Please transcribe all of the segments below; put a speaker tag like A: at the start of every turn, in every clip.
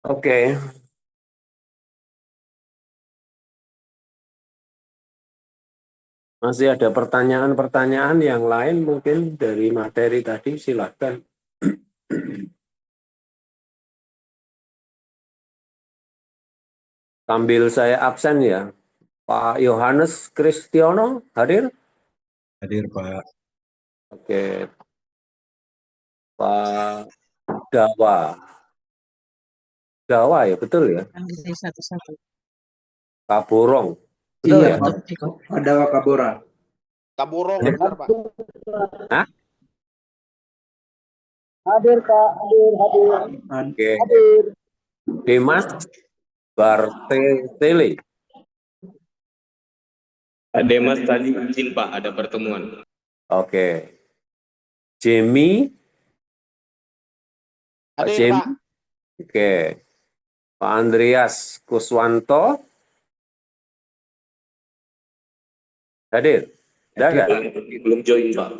A: Oke, masih ada pertanyaan-pertanyaan yang lain mungkin dari materi tadi, silakan. Sambil saya absen ya, Pak Yohanes Kristiono hadir?
B: Hadir, Pak.
A: Oke, Pak Dawa. Dawa ya, betul ya?
C: Satu-satu.
A: Pak Borong, betul
D: Iya,
A: ya?
D: Pak. Ada Wakabora.
E: Kaburong,
A: Hadir?
E: benar, Pak.
A: Hah?
F: Hadir Pak, hadir.
A: Oke, Dimas Bartele.
G: Pak Demas tadi izin Pak, ada pertemuan.
A: Oke, Jamie. Pak
E: Hadir,
A: Jamie.
E: Pak.
A: Oke, Pak Andreas Kuswanto. Hadir? Tidak ada?
G: Belum join Pak.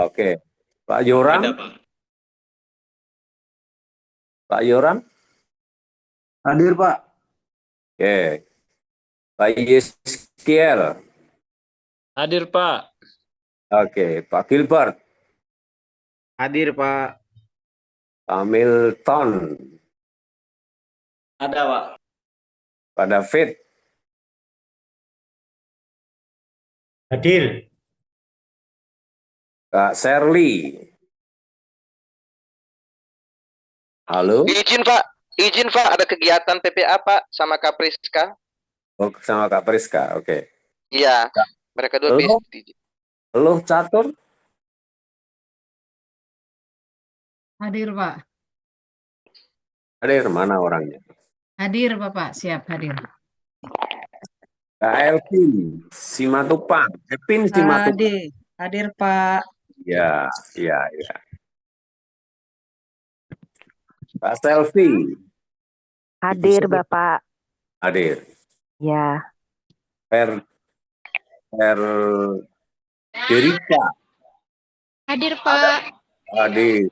A: Oke, Pak Yoram.
G: Ada Pak.
A: Pak Yoram.
D: Hadir, Pak.
A: Oke, Pak Yeskiel.
H: Hadir, Pak.
A: Oke, Pak Gilbert.
I: Hadir, Pak.
A: Pak Milton.
I: Ada, Pak.
A: Pak David.
J: Hadir.
A: Kak Shirley. Halo?
K: Izin Pak, ada kegiatan PPA Pak sama Kak Priska.
A: Oh, sama Kak Priska, oke.
K: Iya, mereka dua
A: Halo?
K: busy.
A: Halo, Catur?
C: Hadir, Pak.
A: Hadir, mana orangnya?
C: Hadir, Bapak. Siap hadir.
A: Kak Elvin Simatupang. Elvin Simatupang.
C: Hadir, Pak.
A: Ya. Pak Selfie.
L: Hadir, Bapak.
A: Hadir.
L: Ya.
A: Derika.
M: Hadir, Pak.
A: Hadir.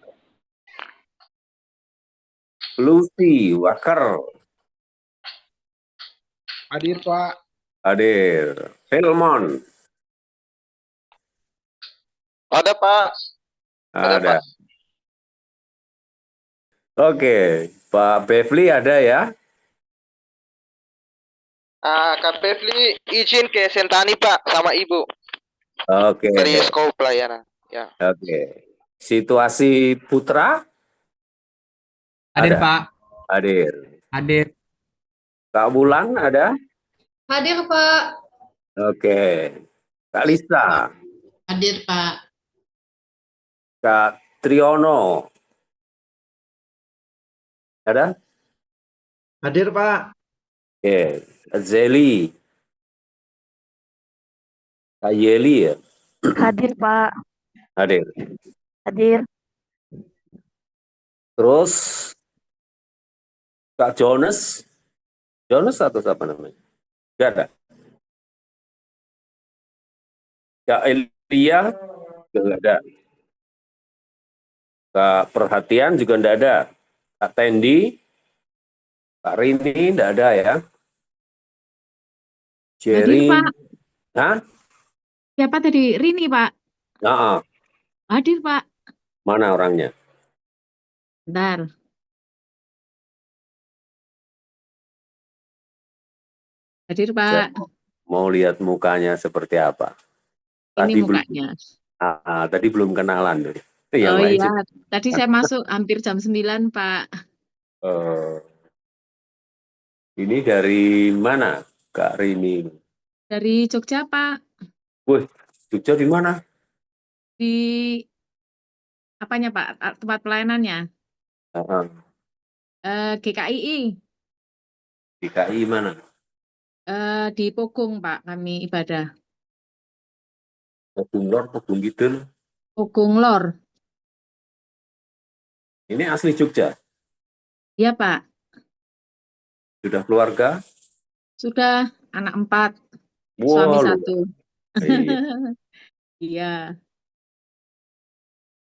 A: Lucy Waker.
E: Hadir, Pak.
A: Hadir. Filmon.
K: Ada Pak.
A: Ada. Oke, Pak Bevli ada ya?
K: Kak Bevli izin ke Sentani Pak sama Ibu.
A: Oke.
K: Dari Skop Pelayanan. Ya.
A: Oke. Situasi Putra?
I: Hadir,
A: Ada?
I: Pak.
A: Hadir.
I: Hadir.
A: Kak Bulan ada?
M: Hadir, Pak.
A: Oke. Kak Lisa?
M: Hadir, Pak.
A: Kak Triono? Ada?
D: Hadir, Pak.
A: Oke. Kak Zeli? Kak Yeli ya?
L: Hadir, Pak.
A: Hadir.
L: Hadir.
A: Terus Kak Jonas? Jonas atau siapa namanya? Tidak ada. Kak Elia? Tidak ada. Kak Perhatian juga tidak ada. Kak Tendi? Kak Rini tidak ada ya? Jerry?
C: Hadir, Pak.
A: Hah?
C: Siapa tadi? Rini, Pak.
A: Nah,
C: Hadir, Pak.
A: mana orangnya?
C: Bentar. Hadir, Pak.
A: Mau lihat mukanya seperti apa?
C: Ini
A: Tadi
C: mukanya.
A: tadi belum kenalan tuh. Yang
C: Oh
A: lain
C: iya,
A: sudah.
C: tadi saya masuk hampir jam 9, Pak.
A: Ini dari mana, Kak Rini?
C: Dari Jogja, Pak.
A: Wih, Jogja di mana?
C: Di apanya, Pak? Tempat pelayanannya? GKII.
A: GKI mana?
C: Di Pogung, Pak, kami ibadah.
A: Pogung Lor, Pogung Kidul.
C: Pogung Lor.
A: Ini asli Jogja?
C: Iya, Pak.
A: Sudah keluarga?
C: Sudah, anak 4,
A: Wow,
C: suami 1.
A: Iya.
C: Iya.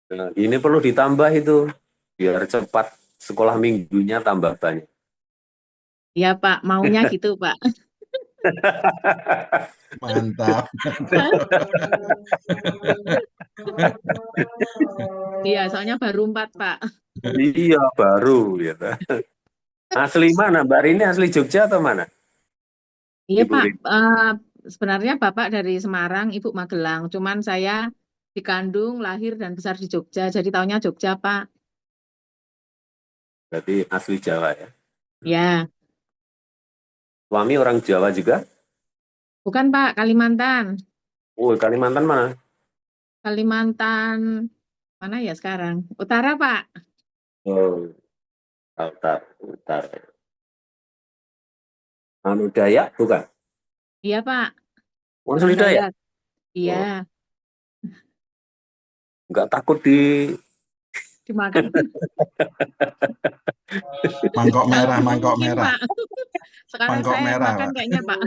A: Nah, ini perlu ditambah itu, biar cepat sekolah minggunya tambah banyak.
C: Ya Pak, maunya gitu Pak.
B: Mantap.
C: Iya, soalnya baru 4 Pak.
A: Iya, baru ya. Asli mana? Mbak Rini asli Jogja atau mana?
C: Iya
A: Ibu
C: Pak,
A: Rini.
C: sebenarnya Bapak dari Semarang, Ibu Magelang. Cuman saya dikandung, lahir, dan besar di Jogja. Jadi taunya Jogja Pak.
A: Berarti asli Jawa ya.
C: Ya,
A: Suami orang Jawa juga?
C: bukan Pak, Kalimantan.
A: Oh, Kalimantan mana?
C: Kalimantan mana ya sekarang? Utara Pak.
A: Oh, Utara. Anu Dayak bukan?
C: Iya Pak,
A: Oh,
C: orang
A: asli Dayak.
C: Dayak. Iya,
A: Nggak takut
C: dimakan.
B: Mangkok merah,
C: Kalau
B: mangkok
C: mungkin,
B: merah.
C: Pak. Sekarang
B: Mangkok
C: saya
B: merah,
C: makan
B: Pak.
C: kayaknya Pak.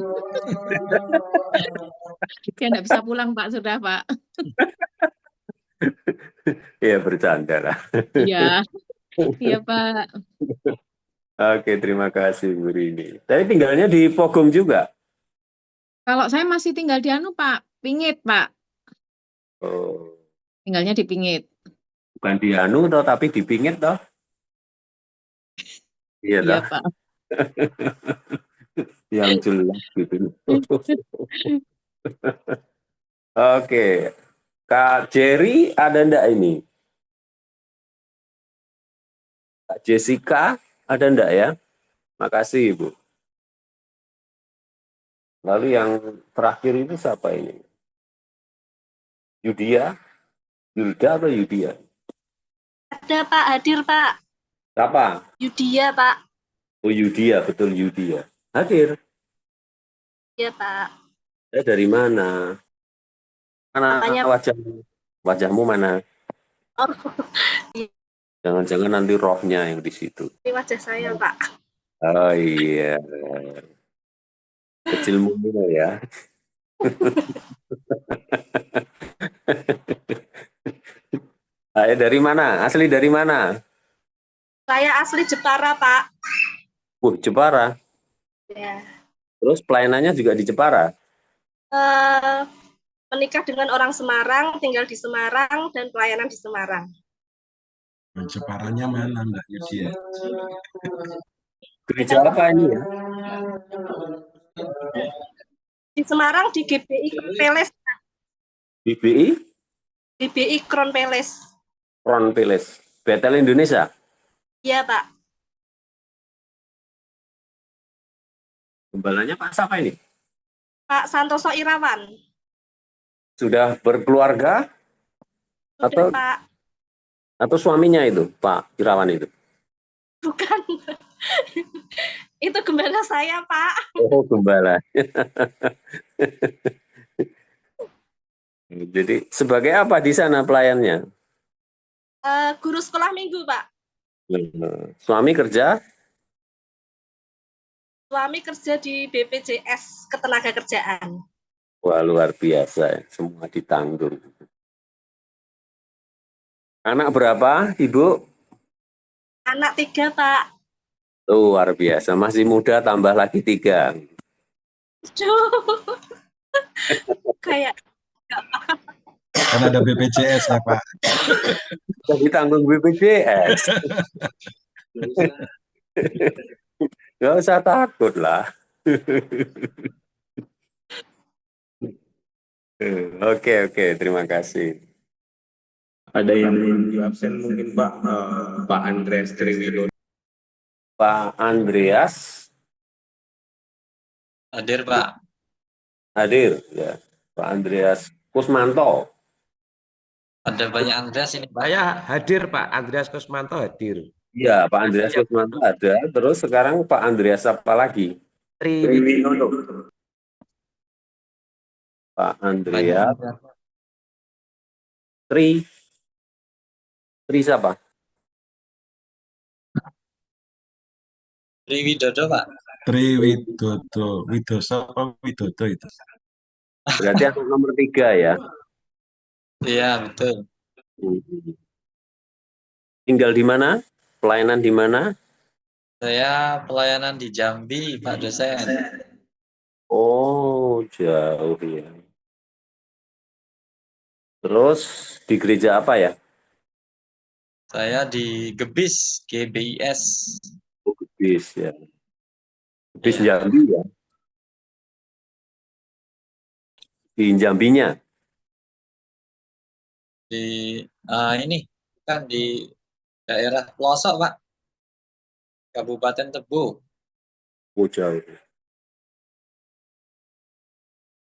C: Dia nggak bisa pulang Pak, sudah Pak.
A: Iya, bercanda lah.
C: Iya, iya Pak.
A: Oke, terima kasih Bu Rini. Tapi tinggalnya di Pogong juga?
C: Kalau saya masih tinggal di anu Pak, Pingit Pak.
A: Oh,
C: Tinggalnya di Pingit.
A: bukan di Anu toh, tapi di Pingit toh? Iya
C: Iya
A: toh?
C: Pak.
A: Yang jelas gitu. Oke, Kak Jerry ada ndak ini? Kak Jessica ada ndak ya? Makasih Ibu. Lalu yang terakhir itu siapa ini? Yudia? Yulda atau Yudia?
L: Ada Pak, hadir Pak.
A: Siapa?
L: Yudia Pak.
A: Oh Yudia, betul Yudia. Hadir.
L: Iya Pak.
A: Dari mana? Mana
L: Makanya-
A: wajahmu? Wajahmu mana?
L: Oh,
A: Jangan-jangan nanti rohnya yang di situ.
L: ini wajah saya Pak.
A: Oh iya. Kecil mulu ya. Ayo dari mana? Asli dari mana?
L: Saya asli Jepara Pak.
A: Jepara.
L: Ya.
A: Terus pelayanannya juga di Jepara?
L: Menikah dengan orang Semarang, tinggal di Semarang, dan pelayanan di Semarang.
B: Jeparanya mana, Mbak Yudia?
A: Gereja apa ini ya?
L: Di Semarang di GBI Peles.
A: BBI?
L: GBI Kron Peles.
A: Kron Peles. Betel Indonesia?
L: Iya Pak.
A: Gembalanya Pak siapa ini?
L: Pak Santoso Irawan.
A: Sudah berkeluarga?
L: Sudah Pak.
A: Atau suaminya itu, Pak Irawan itu?
L: Bukan. Itu gembala saya Pak.
A: Oh, gembala. Jadi sebagai apa di sana pelayannya?
L: Guru sekolah minggu Pak.
A: Suami kerja?
L: Suami kerja di BPJS Ketenagakerjaan.
A: Wah, luar biasa. Semua ditanggung. Anak berapa, Ibu?
L: Anak 3 Pak.
A: Luar biasa. Masih muda tambah lagi 3.
L: Kayak
B: Kan ada BPJS ya Pak.
A: Ditanggung BPJS. Gak usah takut lah. Oke, terima kasih.
G: Ada yang di absen mungkin Pak, Pak Andreas Triwidodo.
A: Pak Andreas
H: Hadir Pak.
A: hadir ya. Pak Andreas Kusmanto.
H: Ada banyak Andreas ini Pak.
I: Saya hadir Pak, Andreas Kusmanto hadir.
A: Iya, Pak Andreas Kusmanto ada. Terus sekarang Pak Andreas apa lagi?
G: Triwidodo.
A: Pak Andreas Tri siapa?
H: Triwidodo Pak.
B: Triwidodo, Widoso apa Widodo itu?
A: Berarti anak nomor 3 ya.
H: Iya betul.
A: Tinggal di mana? Pelayanan di mana?
H: Saya pelayanan di Jambi, Pak dosen.
A: Oh, jauh ya. Terus di gereja apa ya?
H: Saya di Gebis, GBIS.
A: Oh, Gebis ya. Gebis
H: Iya.
A: Jambi ya. Di Jambinya.
H: Di ini kan di daerah pelosok, Pak. Kabupaten Tebo.
A: Oh, jauh.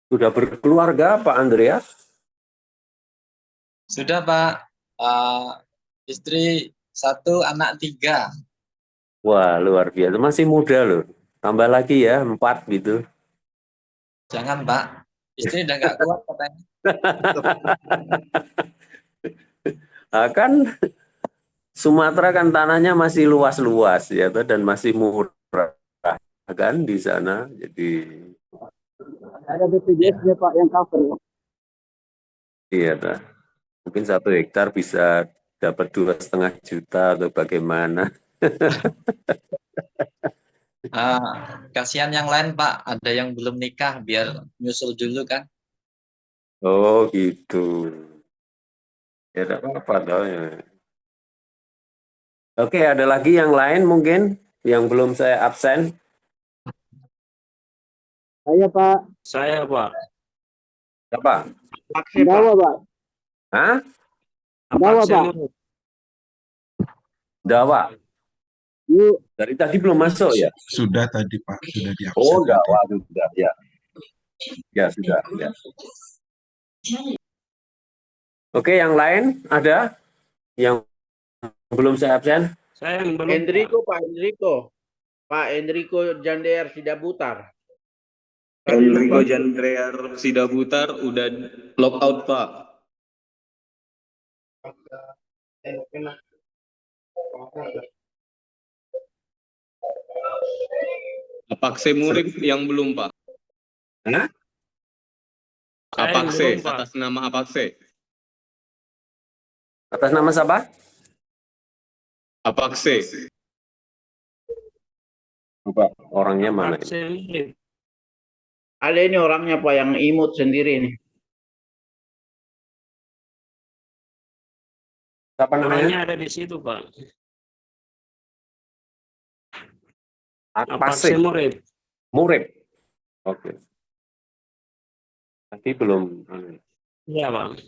A: Sudah berkeluarga Pak Andreas?
H: Sudah, Pak. Istri 1, anak 3.
A: Wah, luar biasa. Masih muda loh. Tambah lagi ya, 4 gitu.
H: Jangan, Pak. Istri udah nggak kuat katanya.
A: Nah, kan Sumatera kan tanahnya masih luas-luas ya toh, dan masih murah kan di sana. Jadi
F: Ada BPJS-nya Pak yang cover.
A: iya toh. Mungkin 1 hektar bisa dapat 2,5 juta atau bagaimana.
H: Kasihan yang lain, Pak. Ada yang belum nikah, biar nyusul dulu kan.
A: Oh gitu. Ya tidak apa-apa toh ya. Oke, ada lagi yang lain mungkin yang belum saya absen?
F: Saya Pak.
J: Saya, Pak.
A: Siapa?
F: Dawa Pak.
A: Hah?
F: Dawa Pak.
A: Dawa.
F: Yuk.
A: Dari tadi belum masuk ya?
B: Sudah tadi Pak, sudah di absen.
A: Oh, Dawa sudah ya. Ya sudah. Ya. Oke, yang lain ada yang belum saya absen?
J: Saya yang belum.
D: Enrico, Pak Enrico. Pak Enrico Jander Sidabutar.
G: Enrico Jandrear Sidabutar udah log out, Pak. Apakse Murid yang belum, Pak.
A: Hah?
G: Apakse, atas nama Apakse.
A: Atas nama siapa?
G: Apakse.
A: Coba orangnya mana?
D: Ada ini orangnya Pak yang imut sendiri nih.
A: Siapa namanya?
J: Orangnya ada di situ, Pak.
A: Apakse
J: Murid.
A: Murid. Oke. Tadi belum.
J: Iya, Pak.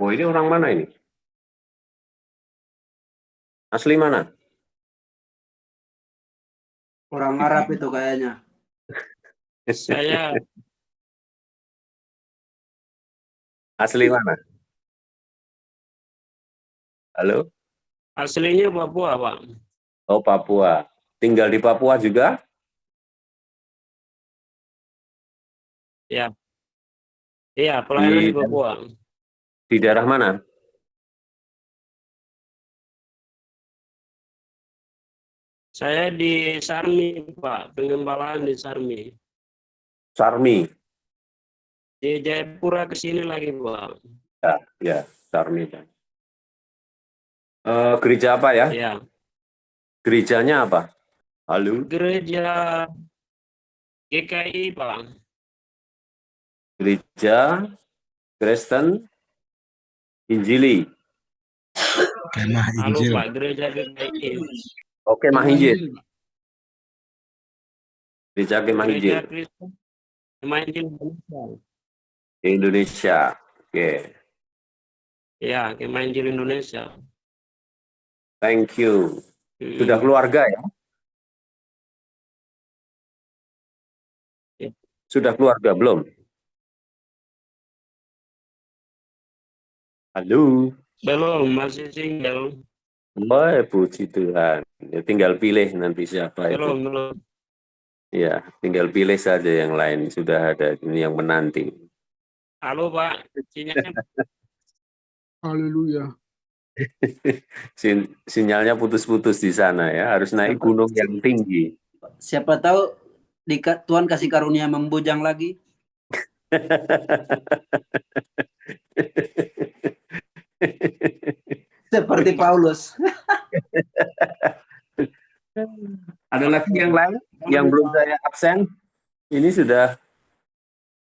A: Oh, ini orang mana ini? Asli mana?
D: Orang Arab itu kayaknya.
J: Saya
A: Asli mana? Halo?
J: aslinya Papua, Pak.
A: Oh, Papua. Tinggal di Papua juga?
J: Ya. Iya, pelayanan di Papua.
A: Di daerah mana?
J: Saya di Sarmi, Pak. Pengembalaan di Sarmi.
A: Sarmi.
J: Di Jayapura ke sini lagi, Pak.
A: Ya, Sarmi. Gereja apa ya?
J: Iya.
A: Gerejanya apa? Halo?
J: Gereja GKI, Pak.
A: Gereja Kristen Injili.
B: Kemah
J: Halo,
B: Injil.
J: Pak. Gereja GKI.
A: Oke, Kemah Injil. Gereja Kemah
J: Gereja
A: Injil.
J: Kristen Kemah Injil Indonesia.
A: Indonesia. Oke.
J: Iya, Kemah Injil Indonesia.
A: Thank you. Sudah keluarga ya?
J: Ya.
A: Sudah keluarga belum? Halo?
J: Belum, masih single.
A: Oh, puji Tuhan. Ya, tinggal pilih nanti siapa itu.
J: Belum.
A: Ya, tinggal pilih saja yang lain. Sudah ada ini yang menanti.
J: Halo, Pak. Sinyalnya.
E: Haleluya.
A: Sinyalnya putus-putus di sana ya. Harus naik gunung yang tinggi.
D: Siapa tahu Tuhan kasih karunia membujang lagi.
F: Seperti Paulus.
A: Ada lagi yang lain yang belum saya absen? Ini sudah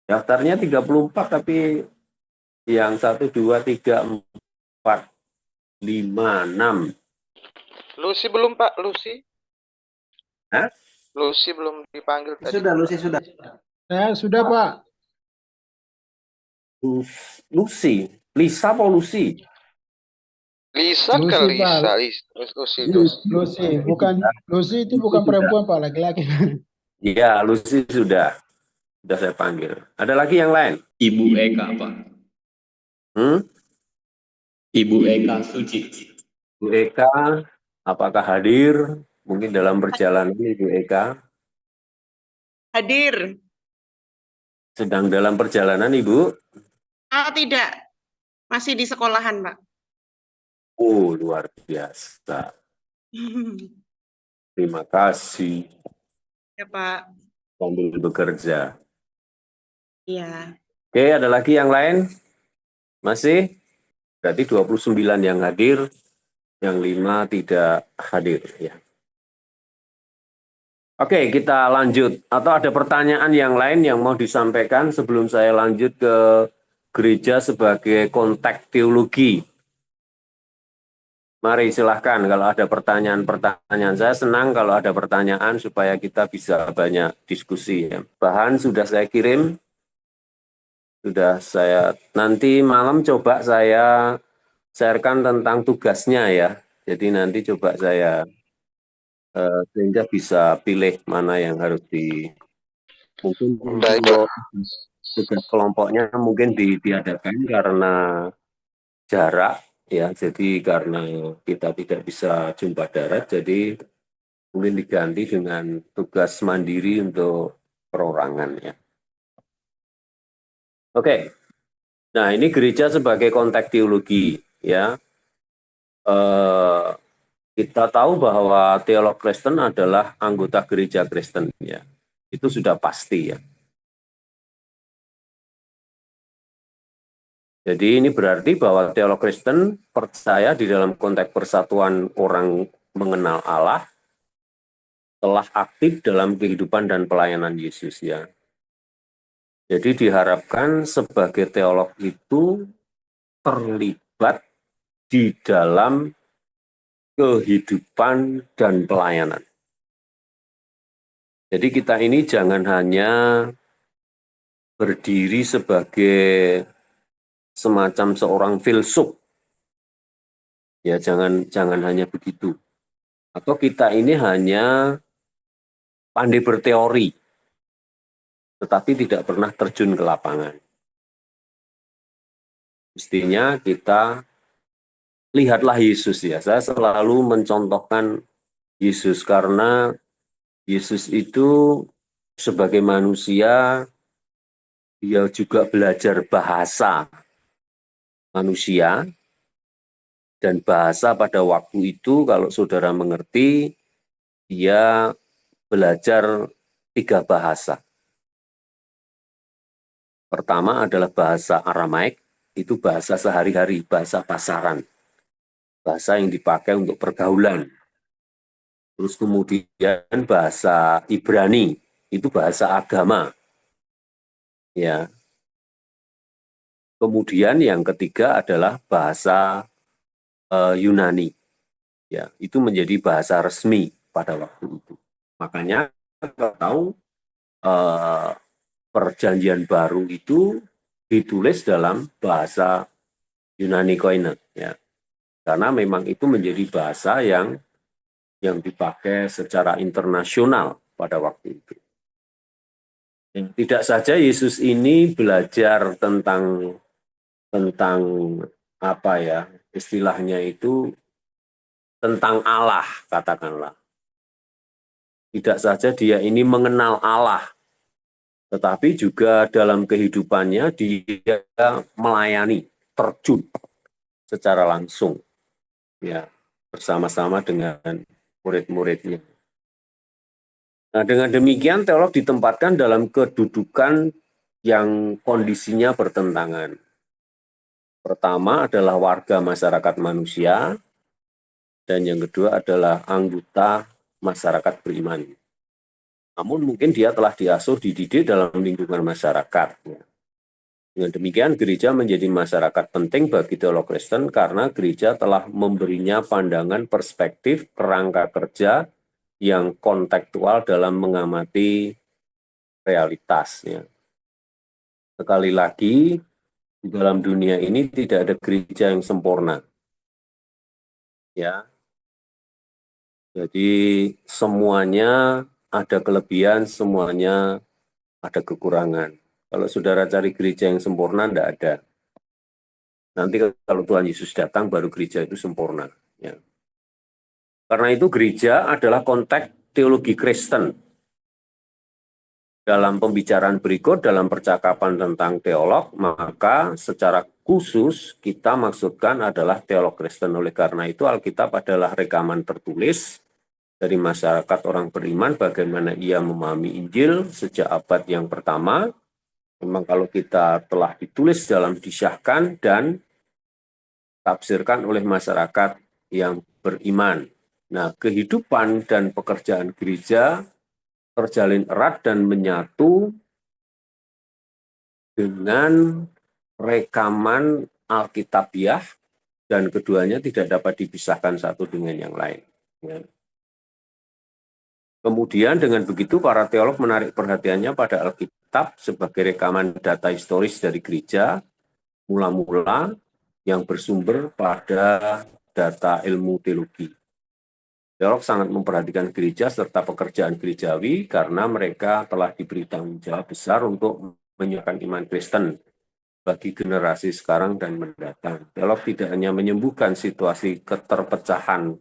A: daftarnya 34, tapi yang 1, 2, 3, 4, 5, 6.
K: Lucy belum Pak, Lucy?
A: Hah?
K: Lucy belum dipanggil tadi.
F: Sudah, Lucy sudah.
E: Sudah, Pak.
A: Lucy. Lisa apa Lucy?
K: Lisa
E: Lucy,
K: kali,
E: Pak.
K: Lucy.
E: Lucy, bukan Lucy itu bukan perempuan, Pak, laki-laki.
A: Iya, Lucy sudah saya panggil. Ada lagi yang lain?
G: Ibu Eka, Pak. Ibu Eka Suci.
A: Bu Eka, apakah hadir? Mungkin dalam perjalanan Ibu Eka.
L: Hadir.
A: Sedang dalam perjalanan Ibu?
L: Tidak. Masih di sekolahan, Pak.
A: Oh, luar biasa. Terima kasih.
L: Ya, Pak.
A: Sambil bekerja.
L: Iya.
A: Oke, ada lagi yang lain? Masih? Berarti 29 yang hadir, yang 5 tidak hadir. Ya. Oke, kita lanjut. Atau ada pertanyaan yang lain yang mau disampaikan sebelum saya lanjut ke gereja sebagai konteks teologi? Mari silahkan kalau ada pertanyaan-pertanyaan. Saya senang kalau ada pertanyaan supaya kita bisa banyak diskusi. Ya. Bahan sudah saya kirim. Nanti malam coba saya sharekan tentang tugasnya ya. Jadi nanti coba saya sehingga bisa pilih mana yang harus mungkin untuk tugas kelompoknya mungkin diadakan karena jarak ya. Jadi karena kita tidak bisa jumpa darat, jadi mungkin diganti dengan tugas mandiri untuk perorangan ya. Oke. Nah, ini gereja sebagai konteks teologi, ya. Kita tahu bahwa teolog Kristen adalah anggota gereja Kristen, ya. Itu sudah pasti, ya. Jadi ini berarti bahwa teolog Kristen percaya di dalam konteks persatuan orang mengenal Allah telah aktif dalam kehidupan dan pelayanan Yesus, ya. Jadi diharapkan sebagai teolog itu terlibat di dalam kehidupan dan pelayanan. Jadi kita ini jangan hanya berdiri sebagai semacam seorang filsuf. Ya, jangan hanya begitu. Atau kita ini hanya pandai berteori, tetapi tidak pernah terjun ke lapangan. Mestinya kita lihatlah Yesus ya. Saya selalu mencontohkan Yesus karena Yesus itu sebagai manusia, dia juga belajar bahasa manusia, dan bahasa pada waktu itu kalau saudara mengerti, dia belajar 3 bahasa. Pertama adalah bahasa Aramaik, itu bahasa sehari-hari, bahasa pasaran. Bahasa yang dipakai untuk pergaulan. Terus kemudian bahasa Ibrani, itu bahasa agama. Ya. Kemudian yang ketiga adalah bahasa Yunani. Ya, itu menjadi bahasa resmi pada waktu itu. Makanya kita tahu Perjanjian Baru itu ditulis dalam bahasa Yunani Koine, ya. Karena memang itu menjadi bahasa yang dipakai secara internasional pada waktu itu. Tidak saja Yesus ini belajar tentang apa ya, istilahnya itu tentang Allah, katakanlah. Tidak saja dia ini mengenal Allah, tetapi juga dalam kehidupannya dia melayani, terjun secara langsung, ya, bersama-sama dengan murid-muridnya. Nah, dengan demikian teolog ditempatkan dalam kedudukan yang kondisinya bertentangan. pertama adalah warga masyarakat manusia, dan yang kedua adalah anggota masyarakat beriman. Namun mungkin dia telah diasuh, dididik dalam lingkungan masyarakat. Dengan demikian, gereja menjadi masyarakat penting bagi teolog Kristen karena gereja telah memberinya pandangan perspektif kerangka kerja yang kontekstual dalam mengamati realitasnya. Sekali lagi, di dalam dunia ini tidak ada gereja yang sempurna. Ya. Jadi semuanya ada kelebihan, semuanya ada kekurangan. Kalau saudara cari gereja yang sempurna, tidak ada. Nanti kalau Tuhan Yesus datang, baru gereja itu sempurna. Ya. Karena itu gereja adalah konteks teologi Kristen. Dalam pembicaraan berikut, dalam percakapan tentang teolog, maka secara khusus kita maksudkan adalah teolog Kristen. Oleh karena itu Alkitab adalah rekaman tertulis dari masyarakat orang beriman bagaimana ia memahami Injil sejak abad yang pertama. Memang kalau kita telah ditulis dalam disyahkan dan tafsirkan oleh masyarakat yang beriman. Nah, kehidupan dan pekerjaan gereja terjalin erat dan menyatu dengan rekaman Alkitabiah dan keduanya tidak dapat dipisahkan satu dengan yang lain. Ya. Kemudian dengan begitu para teolog menarik perhatiannya pada Alkitab sebagai rekaman data historis dari gereja mula-mula yang bersumber pada data ilmu teologi. Teolog sangat memperhatikan gereja serta pekerjaan gerejawi karena mereka telah diberi tanggung jawab besar untuk menyiapkan iman Kristen bagi generasi sekarang dan mendatang. Teolog tidak hanya menyembuhkan situasi keterpecahan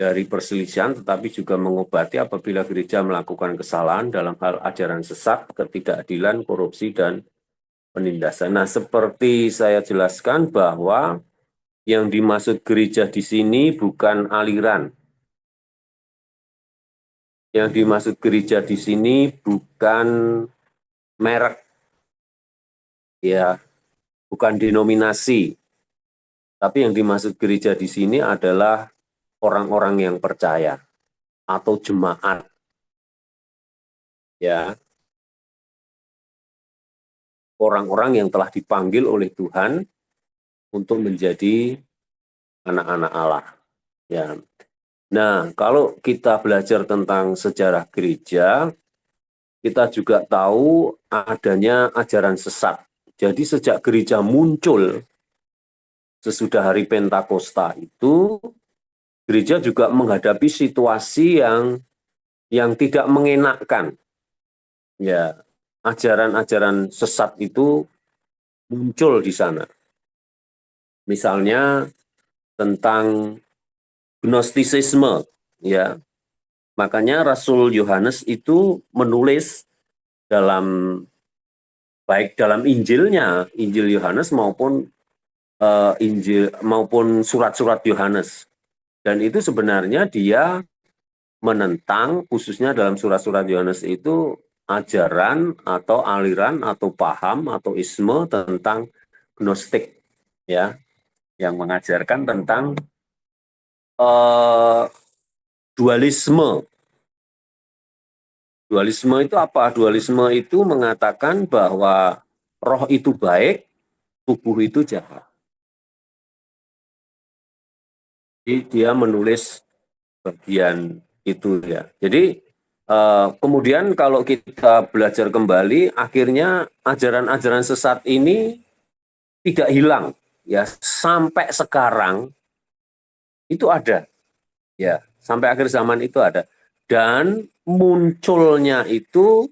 A: dari perselisihan, tetapi juga mengobati apabila gereja melakukan kesalahan dalam hal ajaran sesat, ketidakadilan, korupsi, dan penindasan. Nah, seperti saya jelaskan bahwa yang dimaksud gereja di sini bukan aliran. Yang dimaksud gereja di sini bukan merek, ya, bukan denominasi. Tapi yang dimaksud gereja di sini adalah orang-orang yang percaya atau jemaat. Ya. Orang-orang yang telah dipanggil oleh Tuhan untuk menjadi anak-anak Allah. Ya. Nah, kalau kita belajar tentang sejarah gereja, kita juga tahu adanya ajaran sesat. Jadi sejak gereja muncul sesudah hari Pentakosta itu, gereja juga menghadapi situasi yang tidak mengenakkan. Ya, ajaran-ajaran sesat itu muncul di sana. Misalnya tentang Gnostisisme, ya. Makanya Rasul Yohanes itu menulis baik dalam Injilnya, Injil Yohanes maupun surat-surat Yohanes. Dan itu sebenarnya dia menentang, khususnya dalam surat-surat Yohanes itu, ajaran atau aliran atau paham atau isme tentang Gnostik, ya, yang mengajarkan tentang dualisme. Dualisme itu apa? Dualisme itu mengatakan bahwa roh itu baik, tubuh itu jahat. Jadi dia menulis bagian itu, ya. Jadi kemudian kalau kita belajar kembali, akhirnya ajaran-ajaran sesat ini tidak hilang, ya, sampai sekarang itu ada, ya, sampai akhir zaman itu ada, dan munculnya itu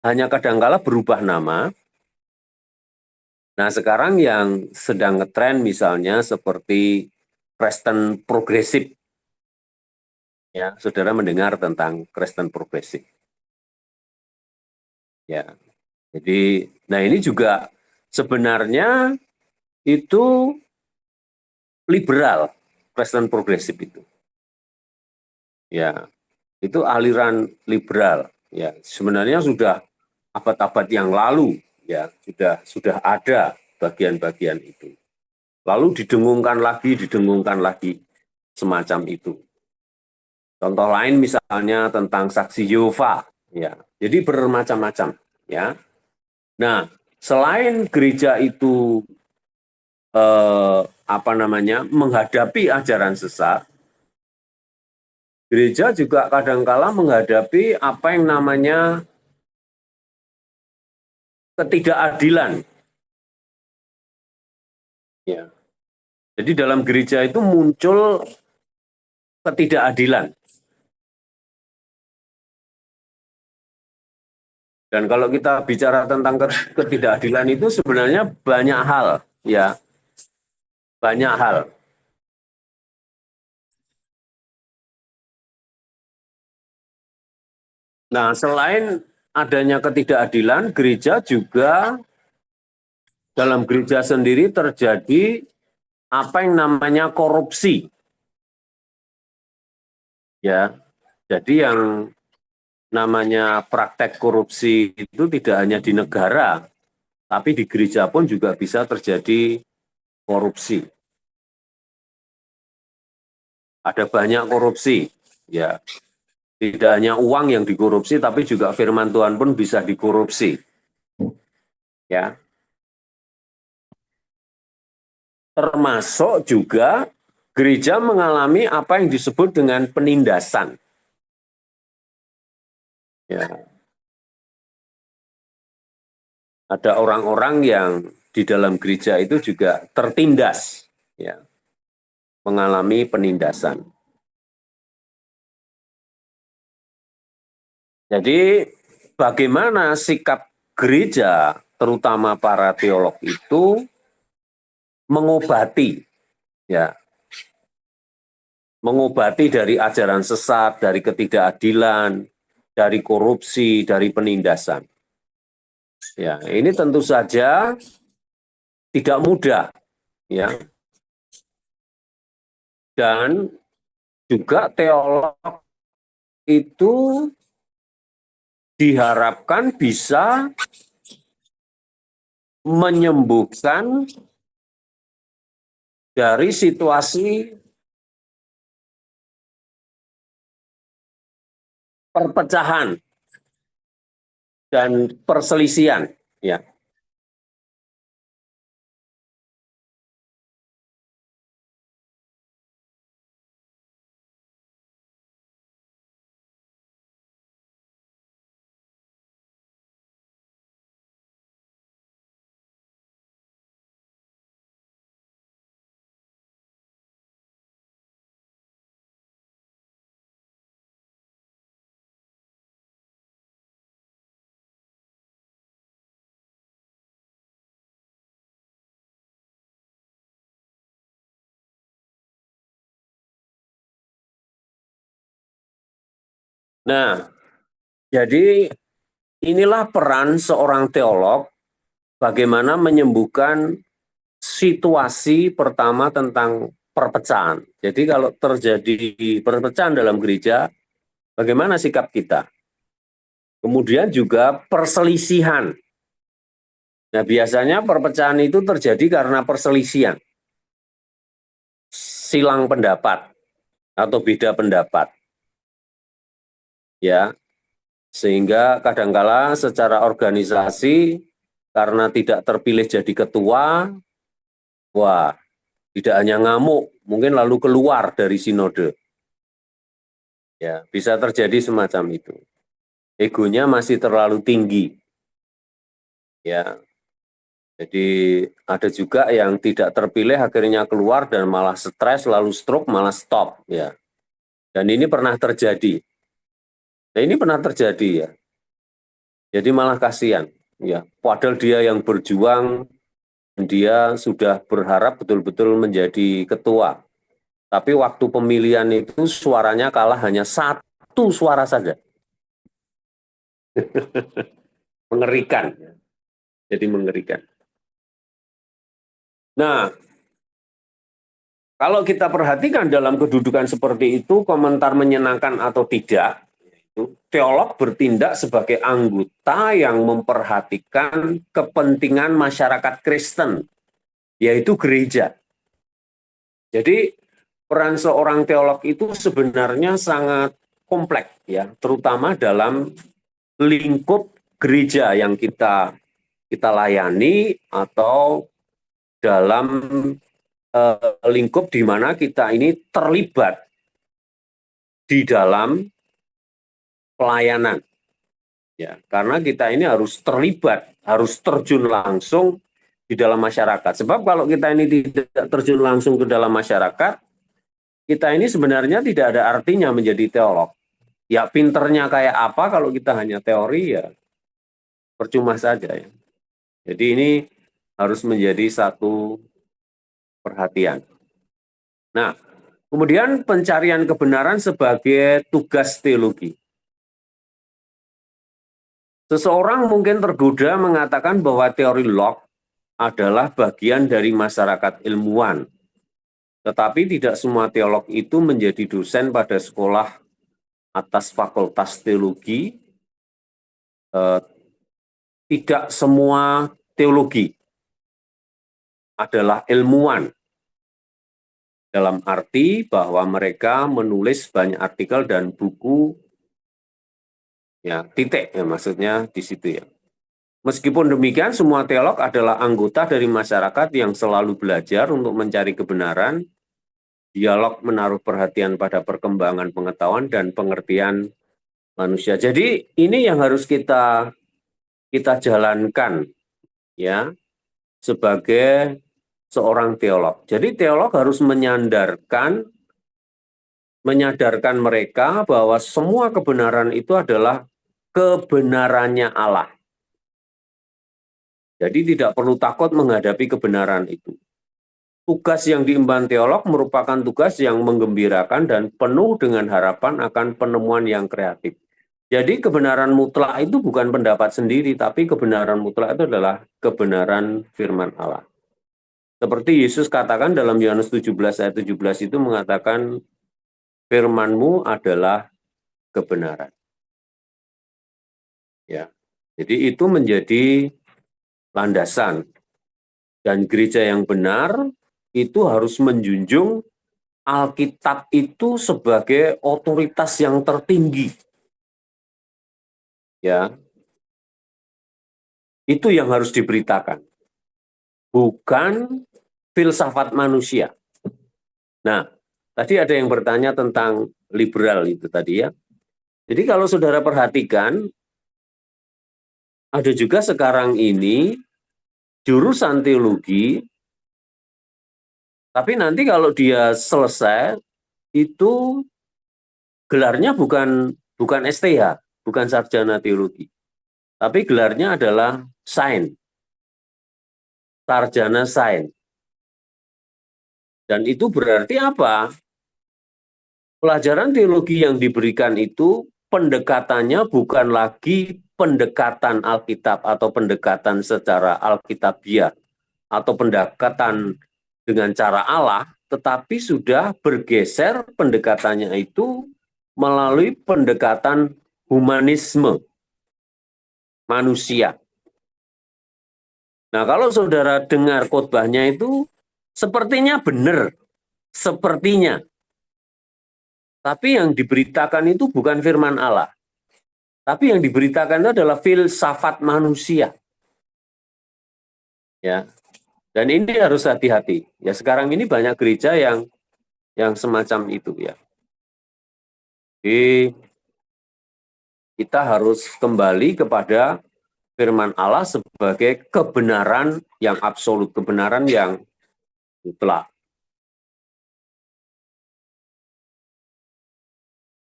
A: hanya kadangkala berubah nama. Nah, sekarang yang sedang ngetren misalnya seperti Kristen progresif. Ya, saudara mendengar tentang Kristen progresif. Ya. Jadi, nah ini juga sebenarnya itu liberal, Kristen progresif itu. Ya, itu aliran liberal. Ya, sebenarnya sudah abad-abad yang lalu, ya, sudah ada bagian-bagian itu. lalu didengungkan lagi, semacam itu. Contoh lain misalnya tentang saksi Yehova, ya. Jadi bermacam-macam, ya. Nah, selain gereja itu menghadapi ajaran sesat, gereja juga kadangkala menghadapi apa yang namanya ketidakadilan. Ya. Jadi dalam gereja itu muncul ketidakadilan. Dan kalau kita bicara tentang ketidakadilan itu sebenarnya banyak hal, ya. Banyak hal. Nah, selain adanya ketidakadilan, gereja juga dalam gereja sendiri terjadi apa yang namanya korupsi. Ya. Jadi yang namanya praktek korupsi itu tidak hanya di negara, tapi di gereja pun juga bisa terjadi korupsi. Ada banyak korupsi, ya. Tidak hanya uang yang dikorupsi, tapi juga firman Tuhan pun bisa dikorupsi. Ya. Termasuk juga gereja mengalami apa yang disebut dengan penindasan. Ya. Ada orang-orang yang di dalam gereja itu juga tertindas, ya, mengalami penindasan. Jadi bagaimana sikap gereja, terutama para teolog itu mengobati, ya, mengobati dari ajaran sesat, dari ketidakadilan, dari korupsi, dari penindasan. Ya, ini tentu saja tidak mudah, ya. Dan juga teolog itu diharapkan bisa menyembuhkan dari situasi perpecahan dan perselisihan, ya. Nah, jadi inilah peran seorang teolog bagaimana menyembuhkan situasi pertama tentang perpecahan. Jadi kalau terjadi perpecahan dalam gereja, bagaimana sikap kita? Kemudian juga perselisihan. Nah, biasanya perpecahan itu terjadi karena perselisihan, silang pendapat atau beda pendapat. Ya, sehingga kadangkala secara organisasi karena tidak terpilih jadi ketua, wah, tidak hanya ngamuk, mungkin lalu keluar dari sinode. Ya, bisa terjadi semacam itu. Egonya masih terlalu tinggi. Ya. Jadi ada juga yang tidak terpilih akhirnya keluar dan malah stres, lalu stroke, malah stop, ya. Dan ini pernah terjadi. Nah, ini pernah terjadi, ya. Jadi malah kasihan, ya. Padahal dia yang berjuang, dia sudah berharap betul-betul menjadi ketua. Tapi waktu pemilihan itu suaranya kalah hanya 1 suara saja. Mengerikan. Jadi mengerikan. Nah, kalau kita perhatikan dalam kedudukan seperti itu, komentar menyenangkan atau tidak, teolog bertindak sebagai anggota yang memperhatikan kepentingan masyarakat Kristen, yaitu gereja. Jadi peran seorang teolog itu sebenarnya sangat kompleks ya, terutama dalam lingkup gereja yang kita layani atau dalam lingkup di mana kita ini terlibat di dalam pelayanan. Ya, karena kita ini harus terlibat, harus terjun langsung di dalam masyarakat. Sebab kalau kita ini tidak terjun langsung ke dalam masyarakat, kita ini sebenarnya tidak ada artinya menjadi teolog. Ya pinternya kayak apa kalau kita hanya teori ya percuma saja ya. Jadi ini harus menjadi satu perhatian. Nah, kemudian pencarian kebenaran sebagai tugas teologi. Seseorang mungkin tergoda mengatakan bahwa teori Locke adalah bagian dari masyarakat ilmuwan. Tetapi tidak semua teolog itu menjadi dosen pada sekolah atas fakultas teologi. Tidak semua teologi adalah ilmuwan. Dalam arti bahwa mereka menulis banyak artikel dan buku. Ya, titik ya maksudnya di situ ya. Meskipun demikian, semua teolog adalah anggota dari masyarakat yang selalu belajar untuk mencari kebenaran. Dialog menaruh perhatian pada perkembangan pengetahuan dan pengertian manusia. Jadi ini yang harus kita jalankan ya sebagai seorang teolog. Jadi teolog harus menyadarkan mereka bahwa semua kebenaran itu adalah kebenarannya Allah. Jadi tidak perlu takut menghadapi kebenaran itu. Tugas yang diemban teolog merupakan tugas yang menggembirakan dan penuh dengan harapan akan penemuan yang kreatif. Jadi kebenaran mutlak itu bukan pendapat sendiri, tapi kebenaran mutlak itu adalah kebenaran firman Allah. Seperti Yesus katakan dalam Yohanes 17 ayat 17 itu mengatakan, firman-Mu adalah kebenaran. Ya. Jadi itu menjadi landasan. Dan gereja yang benar itu harus menjunjung Alkitab itu sebagai otoritas yang tertinggi. Ya. Itu yang harus diberitakan. Bukan filsafat manusia. Nah, tadi ada yang bertanya tentang liberal itu tadi ya. Jadi kalau saudara perhatikan, ada juga sekarang ini jurusan teologi, tapi nanti kalau dia selesai, itu gelarnya bukan STH, bukan sarjana teologi. Tapi gelarnya adalah sains, sarjana sains. Dan itu berarti apa? Pelajaran teologi yang diberikan itu pendekatannya bukan lagi pendekatan Alkitab atau pendekatan secara Alkitabiah atau pendekatan dengan cara Allah, tetapi sudah bergeser pendekatannya itu melalui pendekatan humanisme manusia. Nah, kalau saudara dengar khotbahnya itu sepertinya benar, sepertinya. Tapi yang diberitakan itu bukan firman Allah. Tapi yang diberitakan itu adalah filsafat manusia. Ya. Dan ini harus hati-hati. Ya, sekarang ini banyak gereja yang semacam itu ya. Jadi kita harus kembali kepada firman Allah sebagai kebenaran yang absolut, kebenaran yang mutlak.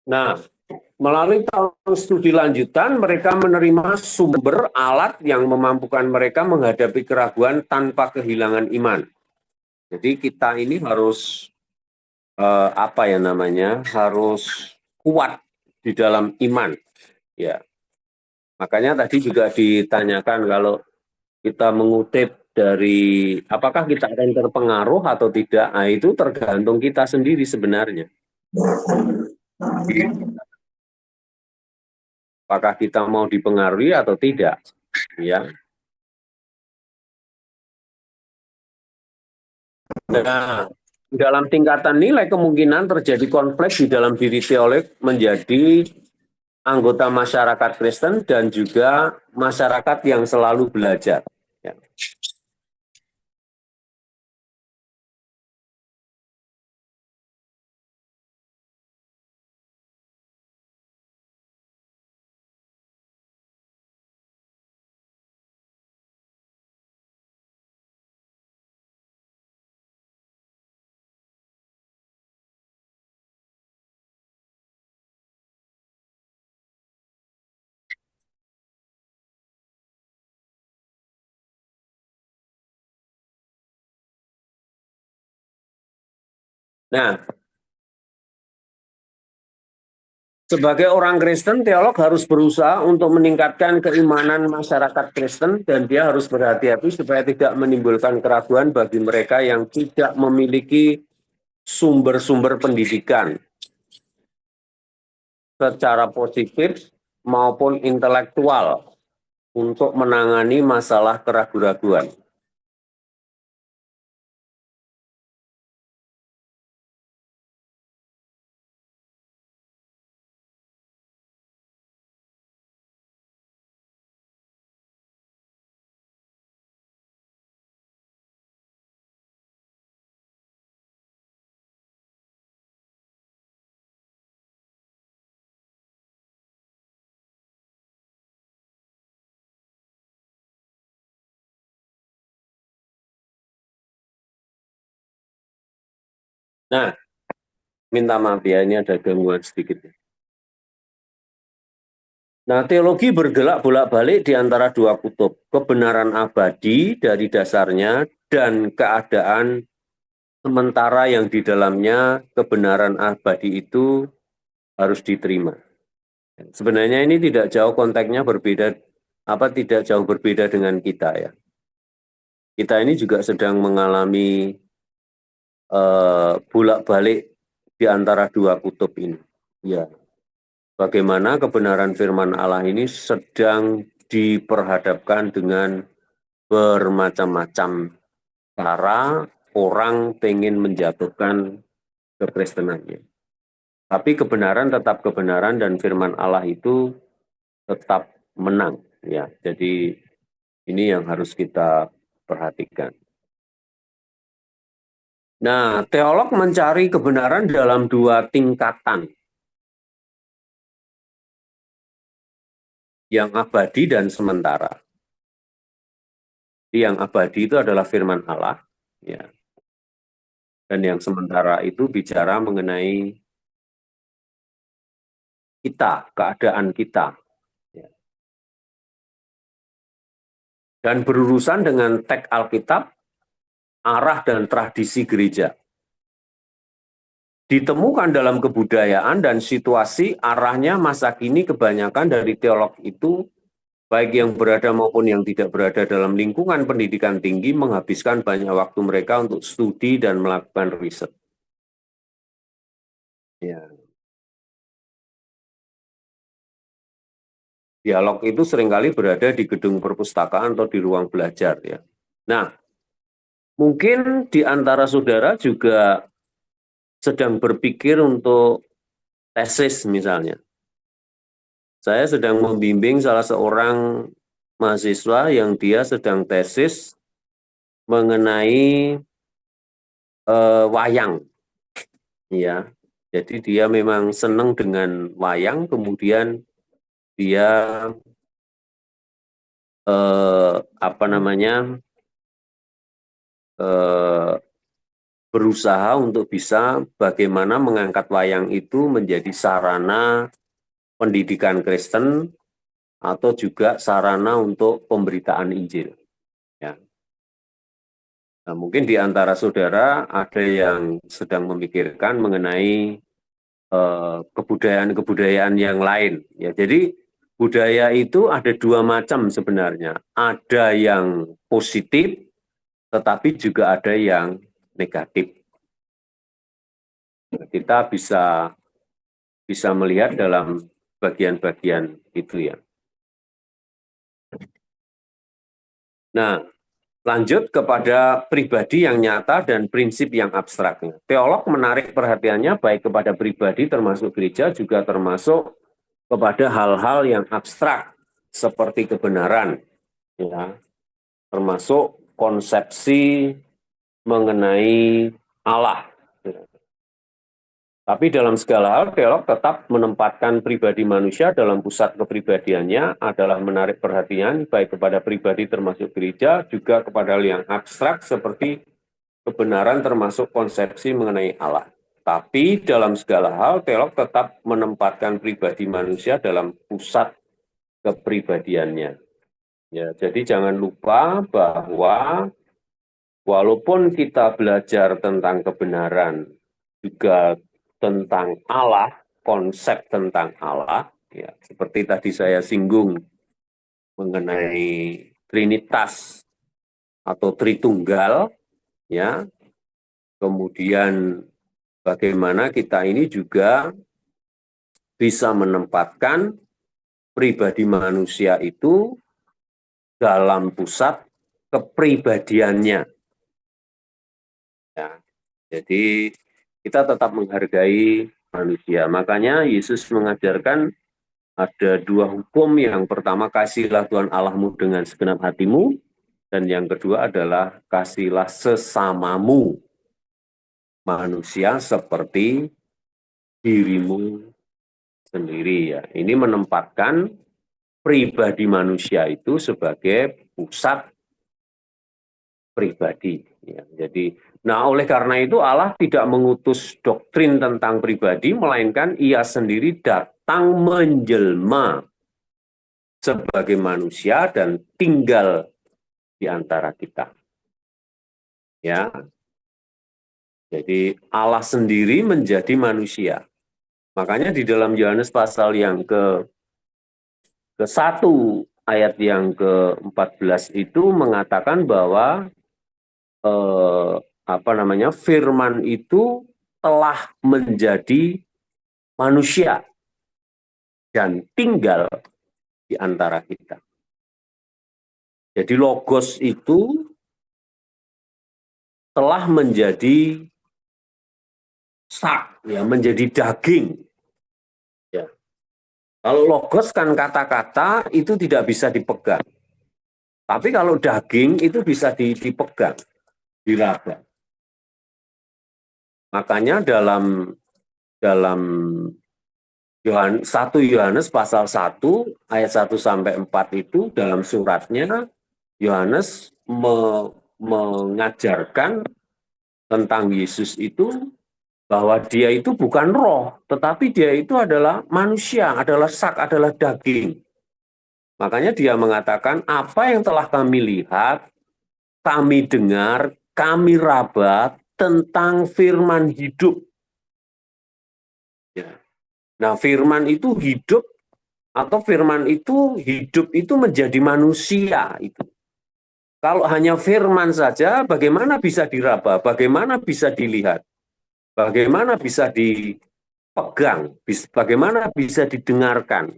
A: Nah, melalui tahun studi lanjutan, mereka menerima sumber alat yang memampukan mereka menghadapi keraguan tanpa kehilangan iman. Jadi kita ini harus harus kuat di dalam iman. Ya, makanya tadi juga ditanyakan kalau kita mengutip dari apakah kita akan terpengaruh atau tidak, nah itu tergantung kita sendiri sebenarnya. Apakah kita mau dipengaruhi atau tidak, ya. Nah, dalam tingkatan nilai kemungkinan terjadi konflik di dalam diri teolog menjadi anggota masyarakat Kristen dan juga masyarakat yang selalu belajar. Ya. Nah, sebagai orang Kristen, teolog harus berusaha untuk meningkatkan keimanan masyarakat Kristen dan dia harus berhati-hati supaya tidak menimbulkan keraguan bagi mereka yang tidak memiliki sumber-sumber pendidikan secara positif maupun intelektual untuk menangani masalah keraguan-raguan. Nah, minta maaf ya, ini ada gangguan sedikit. Nah, teologi bergerak bolak-balik di antara dua kutub, kebenaran abadi dari dasarnya dan keadaan sementara yang di dalamnya kebenaran abadi itu harus diterima. Sebenarnya ini tidak jauh konteksnya berbeda, tidak jauh berbeda dengan kita ya. Kita ini juga sedang mengalami bolak-balik di antara dua kutub ini. Ya. Bagaimana kebenaran firman Allah ini sedang diperhadapkan dengan bermacam-macam cara orang ingin menjatuhkan kekristenannya. Tapi kebenaran tetap kebenaran dan firman Allah itu tetap menang. Ya, jadi ini yang harus kita perhatikan. Nah, teolog mencari kebenaran dalam dua tingkatan. Yang abadi dan sementara. Yang abadi itu adalah firman Allah, ya. Dan yang sementara itu bicara mengenai kita, keadaan kita. Ya. Dan berurusan dengan teks Alkitab, arah dan tradisi gereja. Ditemukan dalam kebudayaan dan situasi arahnya masa kini kebanyakan dari teolog itu baik yang berada maupun yang tidak berada dalam lingkungan pendidikan tinggi menghabiskan banyak waktu mereka untuk studi dan melakukan riset. Ya. Dialog itu seringkali berada di gedung perpustakaan atau di ruang belajar. Ya. Nah, mungkin di antara saudara juga sedang berpikir untuk tesis misalnya. Saya sedang membimbing salah seorang mahasiswa yang dia sedang tesis mengenai wayang. Ya, jadi dia memang senang dengan wayang, kemudian dia berusaha untuk bisa bagaimana mengangkat wayang itu menjadi sarana pendidikan Kristen atau juga sarana untuk pemberitaan Injil. Ya. Nah, mungkin di antara saudara ada yang sedang memikirkan mengenai kebudayaan-kebudayaan yang lain. Ya, jadi budaya itu ada dua macam sebenarnya. Ada yang positif, tetapi juga ada yang negatif. Kita bisa melihat dalam bagian-bagian itu ya. Nah, Lanjut kepada pribadi yang nyata dan prinsip yang abstraknya. Teolog menarik perhatiannya baik kepada pribadi termasuk gereja, juga termasuk kepada hal-hal yang abstrak seperti kebenaran, ya, termasuk konsepsi mengenai Allah. Tapi dalam segala hal, teolog tetap menempatkan pribadi manusia dalam pusat kepribadiannya, adalah menarik perhatian baik kepada pribadi termasuk gereja, juga kepada hal yang abstrak seperti kebenaran termasuk konsepsi mengenai Allah. Tapi dalam segala hal, teolog tetap menempatkan pribadi manusia dalam pusat kepribadiannya. Ya, jadi jangan lupa bahwa walaupun kita belajar tentang kebenaran, juga tentang Allah, konsep tentang Allah, ya, seperti tadi saya singgung mengenai Trinitas atau Tritunggal, ya, kemudian bagaimana kita ini juga bisa menempatkan pribadi manusia itu dalam pusat kepribadiannya. Ya, jadi kita tetap menghargai manusia. Makanya Yesus mengajarkan ada dua hukum. Yang pertama, kasihlah Tuhan Allahmu dengan segenap hatimu. Dan yang kedua adalah kasihlah sesamamu, manusia seperti dirimu sendiri. Ya, ini menempatkan pribadi manusia itu sebagai pusat pribadi. Ya, jadi, nah oleh karena itu Allah tidak mengutus doktrin tentang pribadi, melainkan Ia sendiri datang menjelma sebagai manusia dan tinggal di antara kita. Ya, jadi Allah sendiri menjadi manusia. Makanya di dalam Yohanes pasal yang ke-1 ayat yang ke-14 itu mengatakan bahwa firman itu telah menjadi manusia dan tinggal di antara kita. Jadi logos itu telah menjadi sak, ya, menjadi daging. Ya. Kalau logos kan kata-kata itu tidak bisa dipegang. Tapi kalau daging itu bisa dipegang, diraba. Makanya dalam 1 Yohanes pasal 1 ayat 1 sampai 4 itu dalam suratnya Yohanes mengajarkan tentang Yesus itu bahwa dia itu bukan roh, tetapi dia itu adalah manusia, adalah sak, adalah daging. Makanya dia mengatakan, apa yang telah kami lihat, kami dengar, kami raba tentang firman hidup. Ya. Nah, firman itu hidup, atau firman itu hidup itu menjadi manusia. Itu. Kalau hanya firman saja, bagaimana bisa diraba, bagaimana bisa dilihat, bagaimana bisa dipegang, bagaimana bisa didengarkan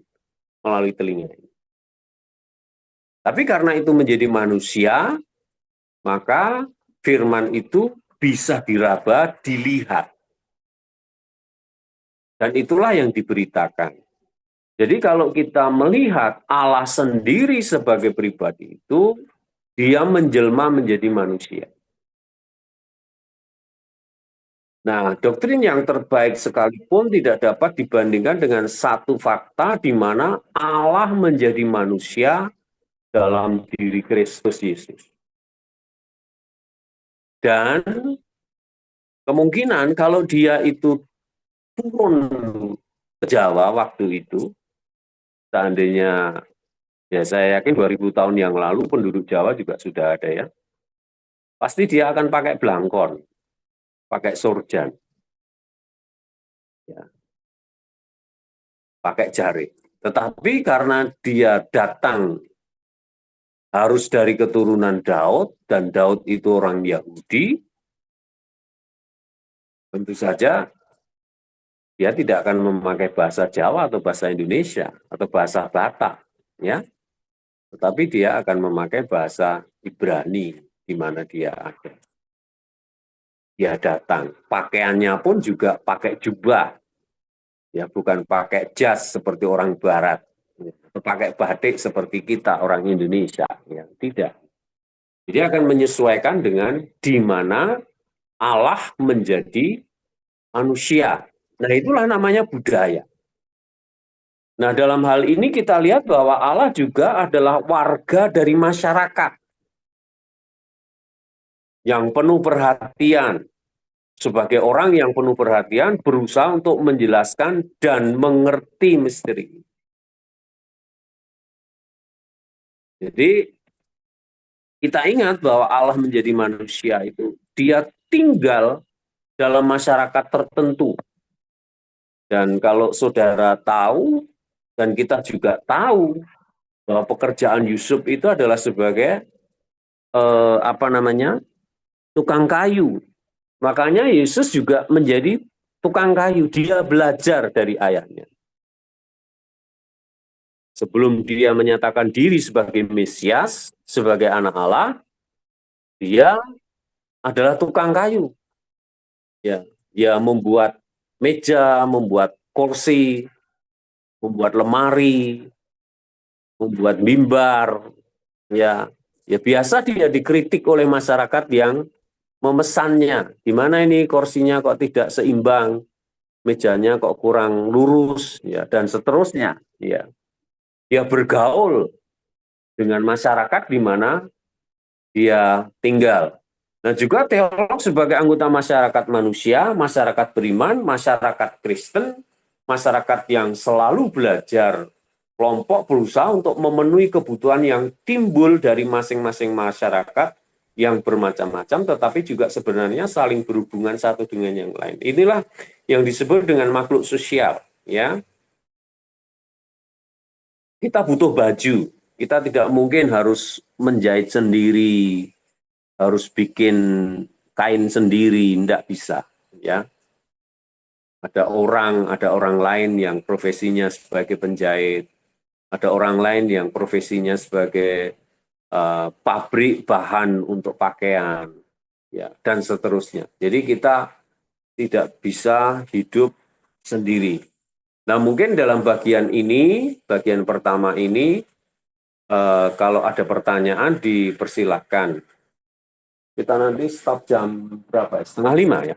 A: melalui telinga. Tapi karena itu menjadi manusia, maka firman itu bisa diraba, dilihat. Dan itulah yang diberitakan. Jadi kalau kita melihat Allah sendiri sebagai pribadi itu, dia menjelma menjadi manusia. Nah, doktrin yang terbaik sekalipun tidak dapat dibandingkan dengan satu fakta di mana Allah menjadi manusia dalam diri Kristus Yesus. Dan kemungkinan kalau dia itu turun ke Jawa waktu itu, seandainya, ya saya yakin 2000 tahun yang lalu penduduk Jawa juga sudah ada ya, pasti dia akan pakai blangkon, pakai sorjan, ya, pakai jari. Tetapi karena dia datang harus dari keturunan Daud, dan Daud itu orang Yahudi, tentu saja dia tidak akan memakai bahasa Jawa atau bahasa Indonesia atau bahasa Batak, ya. Tetapi dia akan memakai bahasa Ibrani, di mana dia ada. Dia datang. Pakaiannya pun juga pakai jubah. Ya, bukan pakai jas seperti orang barat. Atau pakai batik seperti kita orang Indonesia. Ya, tidak. Jadi akan menyesuaikan dengan di mana Allah menjadi manusia. Nah, itulah namanya budaya. Nah, dalam hal ini kita lihat bahwa Allah juga adalah warga dari masyarakat yang penuh perhatian. Sebagai orang yang penuh perhatian, berusaha untuk menjelaskan dan mengerti misteri. Jadi, kita ingat bahwa Allah menjadi manusia itu, dia tinggal dalam masyarakat tertentu. Dan kalau saudara tahu, dan kita juga tahu, bahwa pekerjaan Yusuf itu adalah sebagai, tukang kayu. Makanya Yesus juga menjadi tukang kayu. Dia belajar dari ayahnya. Sebelum dia menyatakan diri sebagai Mesias, sebagai anak Allah, dia adalah tukang kayu. Ya, dia membuat meja, membuat kursi, membuat lemari, membuat mimbar. Ya, biasa dia dikritik oleh masyarakat yang memesannya, di mana ini kursinya kok tidak seimbang, mejanya kok kurang lurus, ya, dan seterusnya. Ya, dia bergaul dengan masyarakat di mana dia tinggal. Nah, juga teolog sebagai anggota masyarakat manusia, masyarakat beriman, masyarakat Kristen, masyarakat yang selalu belajar, kelompok berusaha untuk memenuhi kebutuhan yang timbul dari masing-masing masyarakat yang bermacam-macam, tetapi juga sebenarnya saling berhubungan satu dengan yang lain. Inilah yang disebut dengan makhluk sosial. Ya, kita butuh baju. Kita tidak mungkin harus menjahit sendiri, harus bikin kain sendiri, tidak bisa. Ya, ada orang lain yang profesinya sebagai penjahit, ada orang lain yang profesinya sebagai pabrik bahan untuk pakaian, ya, dan seterusnya. Jadi kita tidak bisa hidup sendiri. Nah, mungkin dalam bagian ini, bagian pertama ini, kalau ada pertanyaan dipersilahkan. Kita nanti stop jam berapa? 4:30 ya.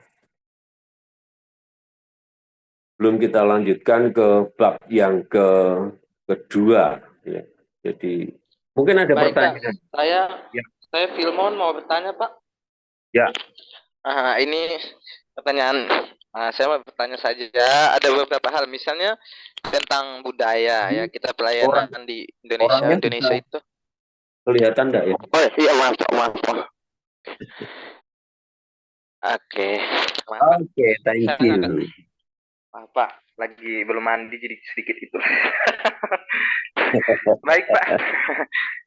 A: Belum kita lanjutkan ke bab yang kedua. Ya. Jadi mungkin ada
K: Baik,
A: pertanyaan.
K: Pak. Saya
A: Ya.
K: Filmon mau bertanya, Pak.
A: Ya.
K: Ini pertanyaan. Saya mau bertanya saja. Ada beberapa hal, misalnya tentang budaya, ya, kita pelayanan di Indonesia itu.
A: Kelihatan enggak ya?
K: Oh iya, maaf. Oke.
A: Oke, thank you.
K: Pak, lagi belum mandi jadi sedikit itu. Baik, Pak.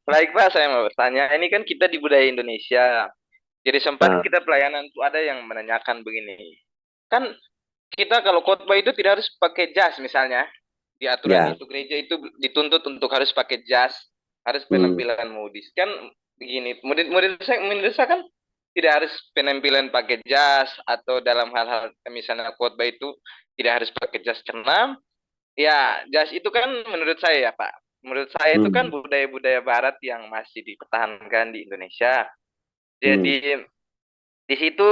K: Baik, Pak, saya mau bertanya. Ini kan kita di budaya Indonesia. Jadi sempat kita pelayanan tuh ada yang menanyakan begini. Kan kita kalau khotbah itu tidak harus pakai jas misalnya. Di aturan itu gereja itu dituntut untuk harus pakai jas, harus penampilan modis. Kan begini, menurut saya kan tidak harus penampilan pakai jas, atau dalam hal-hal misalnya khotbah itu tidak harus pakai jas, karena ya jas itu kan menurut saya ya Pak, menurut saya itu kan budaya-budaya barat yang masih dipertahankan di Indonesia. Jadi di situ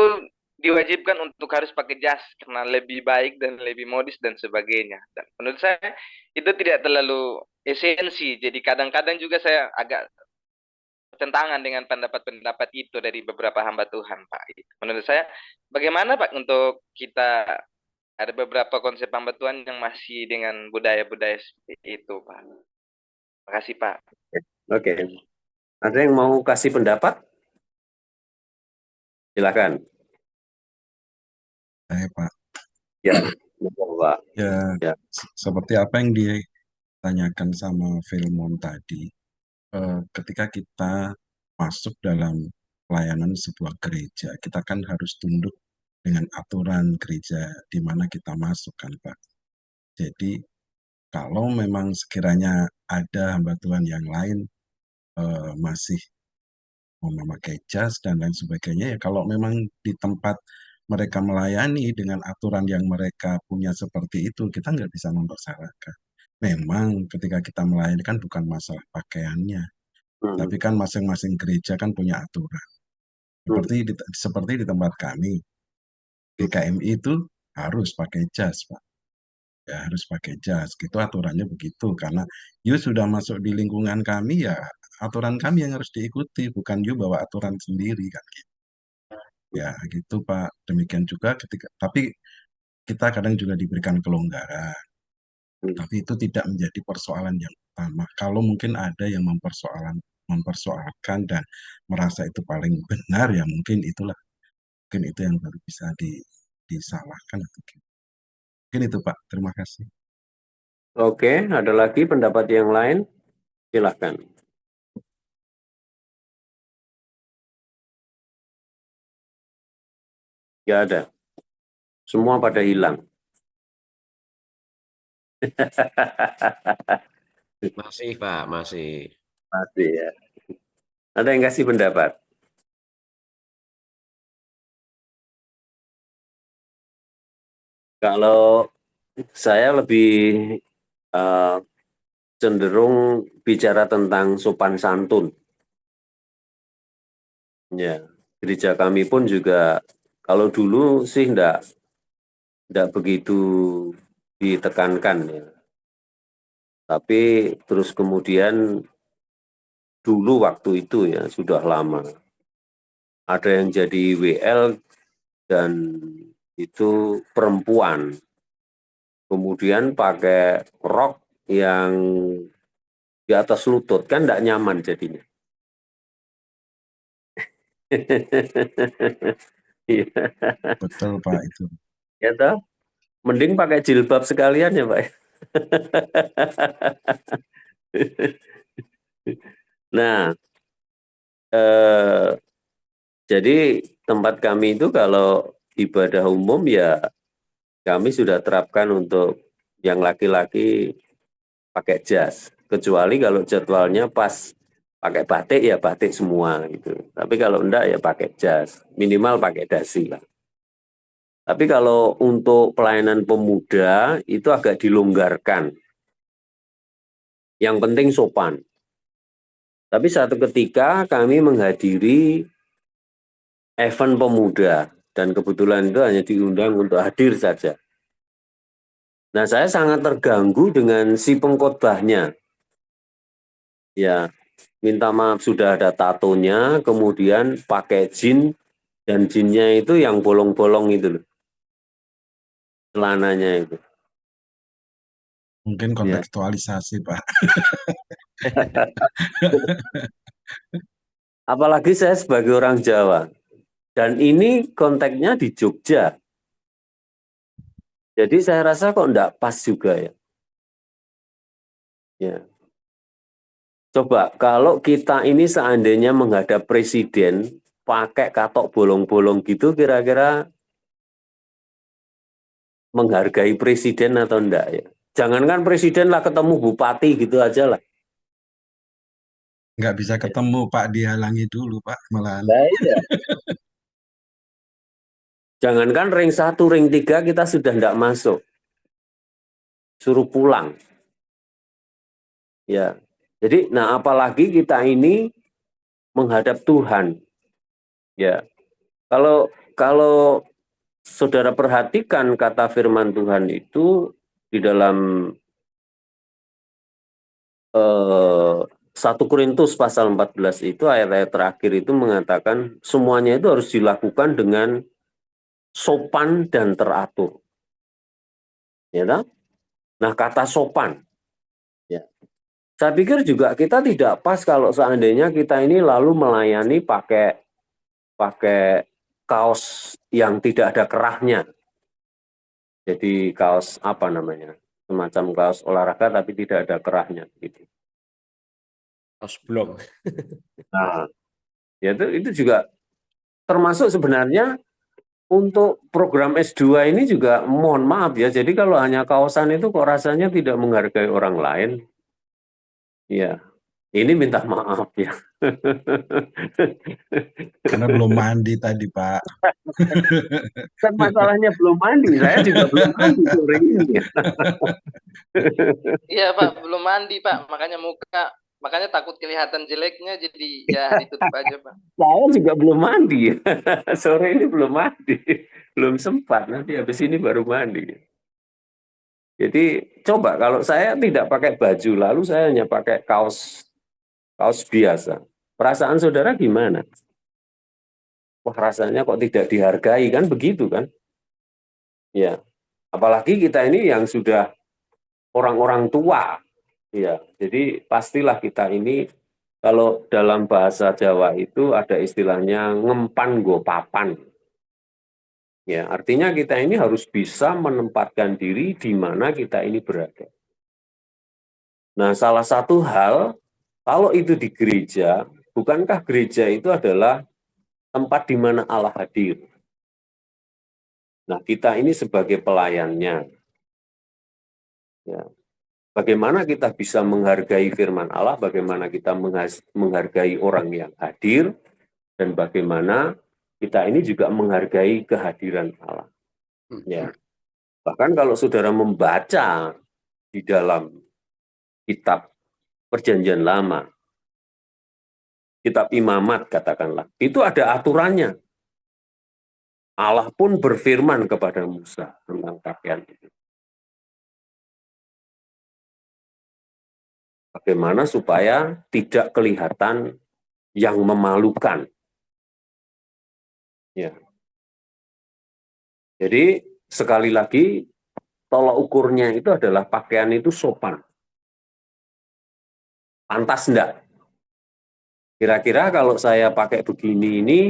K: diwajibkan untuk harus pakai jas karena lebih baik dan lebih modis dan sebagainya. Dan menurut saya itu tidak terlalu esensi. Jadi kadang-kadang juga saya agak bertentangan dengan pendapat-pendapat itu dari beberapa hamba Tuhan, Pak. Menurut saya, bagaimana Pak untuk kita, ada beberapa konsep hamba Tuhan yang masih dengan budaya-budaya seperti itu, Pak. Terima kasih, Pak.
A: Oke. Ada yang mau kasih pendapat? Silakan.
B: Saya, Pak.
A: Ya, Pak.
B: Ya, seperti apa yang ditanyakan sama Filmon tadi, ketika kita masuk dalam pelayanan sebuah gereja, kita kan harus tunduk dengan aturan gereja di mana kita masuk kan, Pak. Jadi kalau memang sekiranya ada hamba Tuhan yang lain masih memakai jas dan lain sebagainya. Ya kalau memang di tempat mereka melayani dengan aturan yang mereka punya seperti itu, kita nggak bisa mempersalahkan. Memang ketika kita melayani kan bukan masalah pakaiannya, tapi kan masing-masing gereja kan punya aturan. Seperti di tempat kami, GKMI itu harus pakai jas, Pak. Ya harus pakai jas, gitu aturannya begitu. Karena you sudah masuk di lingkungan kami, ya aturan kami yang harus diikuti, bukan you bawa aturan sendiri kan gitu. Ya gitu Pak. Demikian juga tapi kita kadang juga diberikan kelonggaran. Tapi itu tidak menjadi persoalan yang utama. Kalau mungkin ada yang mempersoalkan dan merasa itu paling benar, ya mungkin itu yang baru bisa disalahkan atau gitu. Mungkin itu Pak. Terima kasih.
A: Oke, ada lagi pendapat yang lain? Silakan. Nggak ada. Semua pada hilang.
I: Masih Pak, masih.
A: Masih ya. Ada yang kasih pendapat? Kalau saya lebih cenderung bicara tentang sopan santun. Ya, gereja kami pun juga kalau dulu sih enggak begitu ditekankan ya. Tapi terus kemudian dulu waktu itu ya sudah lama. Ada yang jadi WL dan itu perempuan. Kemudian pakai rok yang di atas lutut, kan enggak nyaman jadinya.
B: Betul Pak itu.
A: Ya toh? Mending pakai jilbab sekalian ya Pak. Nah, jadi tempat kami itu kalau ibadah umum ya kami sudah terapkan untuk yang laki-laki pakai jas. Kecuali kalau jadwalnya pas pakai batik ya batik semua gitu. Tapi kalau enggak ya pakai jas. Minimal pakai dasi lah. Tapi kalau untuk pelayanan pemuda itu agak dilonggarkan. Yang penting sopan. Tapi satu ketika kami menghadiri event pemuda dan kebetulan itu hanya diundang untuk hadir saja. Nah, saya sangat terganggu dengan si pengkhotbahnya. Ya, minta maaf sudah ada tatonya, kemudian pakai jin dan jinnya itu yang bolong-bolong itu loh. Celananya itu.
B: Mungkin kontekstualisasi, Pak.
A: Apalagi saya sebagai orang Jawa. Dan ini konteksnya di Jogja. Jadi saya rasa kok enggak pas juga ya. Ya. Coba kalau kita ini seandainya menghadap presiden pakai katok bolong-bolong gitu, kira-kira menghargai presiden atau enggak ya? Jangankan presiden lah, ketemu bupati gitu aja lah.
B: Nggak bisa ketemu Pak, dihalangi dulu Pak malahan.
A: Nah, iya. Jangankan ring 1, ring 3 kita sudah enggak masuk. Suruh pulang. Ya. Jadi, nah apalagi kita ini menghadap Tuhan. Ya. Kalau saudara perhatikan kata firman Tuhan itu di dalam 1 Korintus pasal 14 itu ayat-ayat terakhir itu mengatakan semuanya itu harus dilakukan dengan sopan dan teratur. Ya kan? Nah, kata sopan. Ya. Saya pikir juga kita tidak pas kalau seandainya kita ini lalu melayani pakai kaos yang tidak ada kerahnya. Jadi kaos apa namanya? Semacam kaos olahraga tapi tidak ada kerahnya gitu.
I: Kaos blong.
A: Nah, ya itu juga termasuk sebenarnya untuk program S2 ini juga mohon maaf ya. Jadi kalau hanya kaosan itu kok rasanya tidak menghargai orang lain. Ya. Ini minta maaf ya.
B: Karena belum mandi tadi, Pak.
A: Kan masalahnya belum mandi, saya juga belum mandi sore ini.
K: Iya Pak, belum mandi Pak, makanya takut kelihatan jeleknya, jadi ya ditutup aja Pak.
A: Saya juga belum mandi. Sore ini belum mandi. Belum sempat, nanti habis ini baru mandi. Jadi coba kalau saya tidak pakai baju, lalu saya hanya pakai kaos biasa. Perasaan saudara gimana? Wah, rasanya kok tidak dihargai, kan begitu kan? Ya, apalagi kita ini yang sudah orang-orang tua. Ya, jadi pastilah kita ini, kalau dalam bahasa Jawa itu ada istilahnya ngempan go papan. Ya, artinya kita ini harus bisa menempatkan diri di mana kita ini berada. Nah, salah satu hal, kalau itu di gereja, bukankah gereja itu adalah tempat di mana Allah hadir? Nah, kita ini sebagai pelayannya. Ya. Bagaimana kita bisa menghargai firman Allah, bagaimana kita menghargai orang yang hadir, dan bagaimana kita ini juga menghargai kehadiran Allah. Ya. Bahkan kalau saudara membaca di dalam kitab Perjanjian Lama, kitab Imamat katakanlah, itu ada aturannya. Allah pun berfirman kepada Musa tentang pakaian itu. Bagaimana supaya tidak kelihatan yang memalukan. Ya. Jadi sekali lagi, tolak ukurnya itu adalah pakaian itu sopan. Pantas enggak? Kira-kira kalau saya pakai begini ini,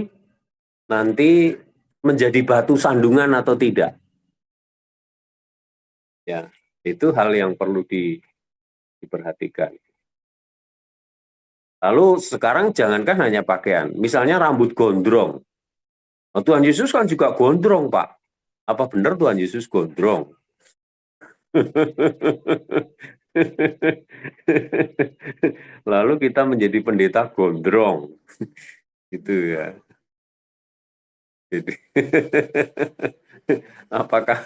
A: nanti menjadi batu sandungan atau tidak? Ya, itu hal yang perlu diperhatikan. Lalu sekarang jangankan hanya pakaian, misalnya rambut gondrong. Nah, Tuhan Yesus kan juga gondrong, Pak. Apa benar Tuhan Yesus gondrong? Lalu kita menjadi pendeta gondrong. Gitu ya. Jadi, apakah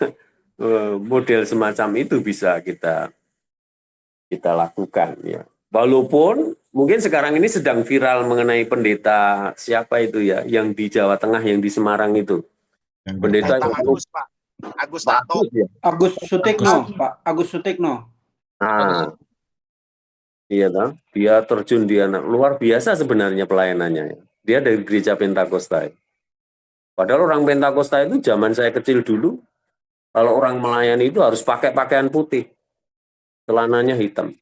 A: model semacam itu bisa kita lakukan ya? Walaupun mungkin sekarang ini sedang viral mengenai pendeta siapa itu ya, yang di Jawa Tengah, yang di Semarang itu. Pendeta
N: Pak Agus, Pak. Agus Tato.
A: Ya?
O: Agus Sutikno, Pak. Agus Sutikno.
A: Nah, iya toh, dia terjun di anak luar biasa sebenarnya pelayanannya. Dia dari gereja Pentakosta. Padahal orang Pentakosta itu zaman saya kecil dulu, kalau orang melayani itu harus pakai pakaian putih, celananya hitam.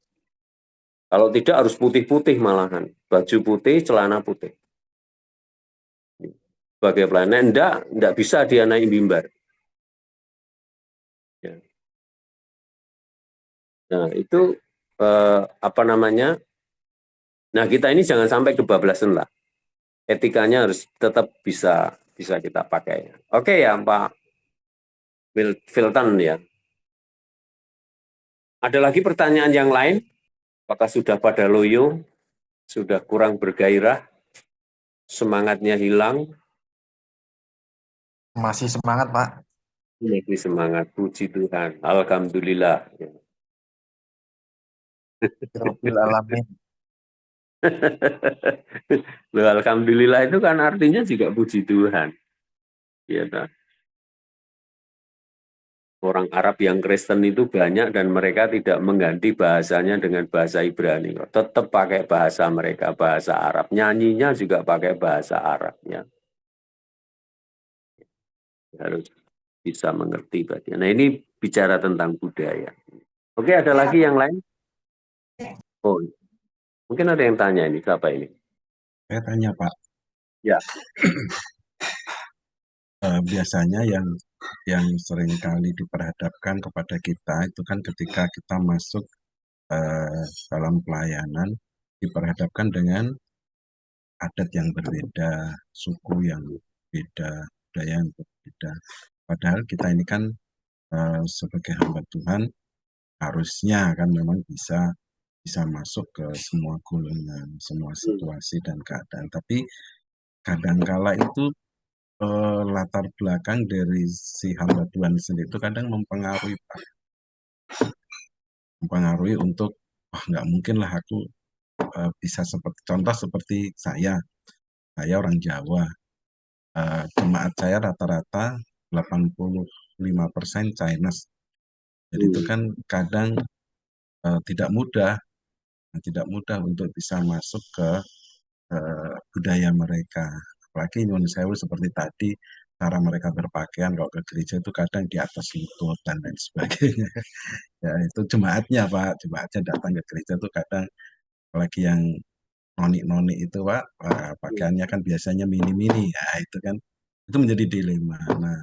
A: Kalau tidak harus putih-putih malahan, baju putih, celana putih. Sebagai pelayan, enggak bisa dia naik mimbar. Ya. Nah itu apa namanya? Nah kita ini jangan sampai kebablasan lah. Etikanya harus tetap bisa kita pakai. Oke ya Pak Filton ya. Ada lagi pertanyaan yang lain? Apakah sudah pada loyo? Sudah kurang bergairah? Semangatnya hilang?
H: Masih semangat, Pak.
A: Masih semangat, puji Tuhan. Alhamdulillah.
H: Rabbil alamin.
A: Loh, alhamdulillah itu kan artinya juga puji Tuhan. Ya, tak? Orang Arab yang Kristen itu banyak dan mereka tidak mengganti bahasanya dengan bahasa Ibrani. Tetap pakai bahasa mereka, bahasa Arab. Nyanyinya juga pakai bahasa Arabnya. Harus bisa mengerti bagian. Nah ini bicara tentang budaya. Oke, ada lagi yang lain? Oh, mungkin ada yang tanya ini, siapa ini?
B: Saya tanya Pak.
A: Ya.
B: Biasanya yang sering kali diperhadapkan kepada kita itu kan ketika kita masuk dalam pelayanan diperhadapkan dengan adat yang berbeda, suku yang berbeda, budaya yang berbeda. Padahal kita ini kan sebagai hamba Tuhan harusnya kan memang bisa bisa masuk ke semua golongan, semua situasi dan keadaan. Tapi kadangkala itu latar belakang dari si hamba Tuhan sendiri itu kadang mempengaruhi, Pak. Mempengaruhi untuk, wah nggak mungkin lah aku bisa seperti, contoh seperti saya orang Jawa, jemaat saya rata-rata 85% Chinese. Jadi itu kan kadang tidak mudah untuk bisa masuk ke budaya mereka. Apalagi nyuwun sewu seperti tadi, cara mereka berpakaian kalau ke gereja itu kadang di atas lutut dan lain sebagainya. Ya itu jemaatnya, Pak. Jemaatnya datang ke gereja itu kadang, apalagi yang noni-noni itu, Pak, pakaiannya kan biasanya mini-mini. Ya itu kan, itu menjadi dilema. Nah,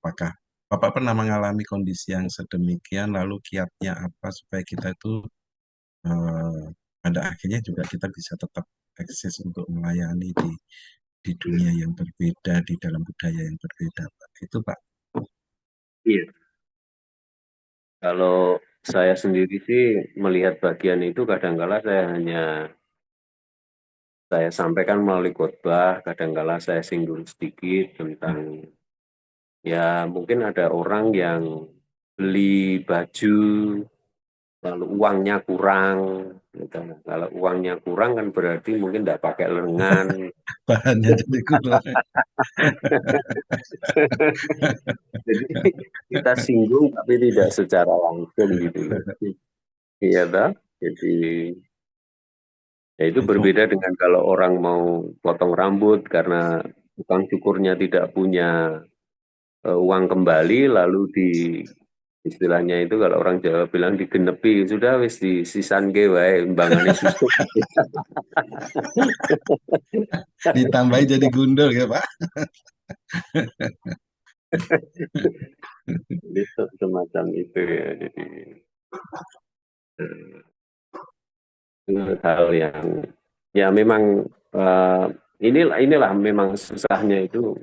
B: apakah Bapak pernah mengalami kondisi yang sedemikian, lalu kiatnya apa supaya kita itu pada akhirnya juga kita bisa tetap eksis untuk melayani di dunia yang berbeda, di dalam budaya yang berbeda, Pak. Itu, Pak.
A: Iya. Kalau saya sendiri sih melihat bagian itu kadangkala saya sampaikan melalui khotbah, kadangkala saya singgung sedikit tentang, ya mungkin ada orang yang beli baju lalu uangnya kurang, gitu. Kalau uangnya kurang kan berarti mungkin tidak pakai lengan.
B: Bahannya jadi kurang.
A: Jadi kita singgung tapi tidak secara langsung gitu. Iya toh? Jadi ya itu berbeda dengan kalau orang mau potong rambut karena tukang cukurnya tidak punya uang kembali, lalu istilahnya itu kalau orang Jawa bilang digenepi, sudah wis di sisan ge wae imbangane susu.
B: Ditambahi jadi gundul ya, Pak.
A: Itu semacam itu ya. Jadi hal yang ya memang inilah memang susahnya itu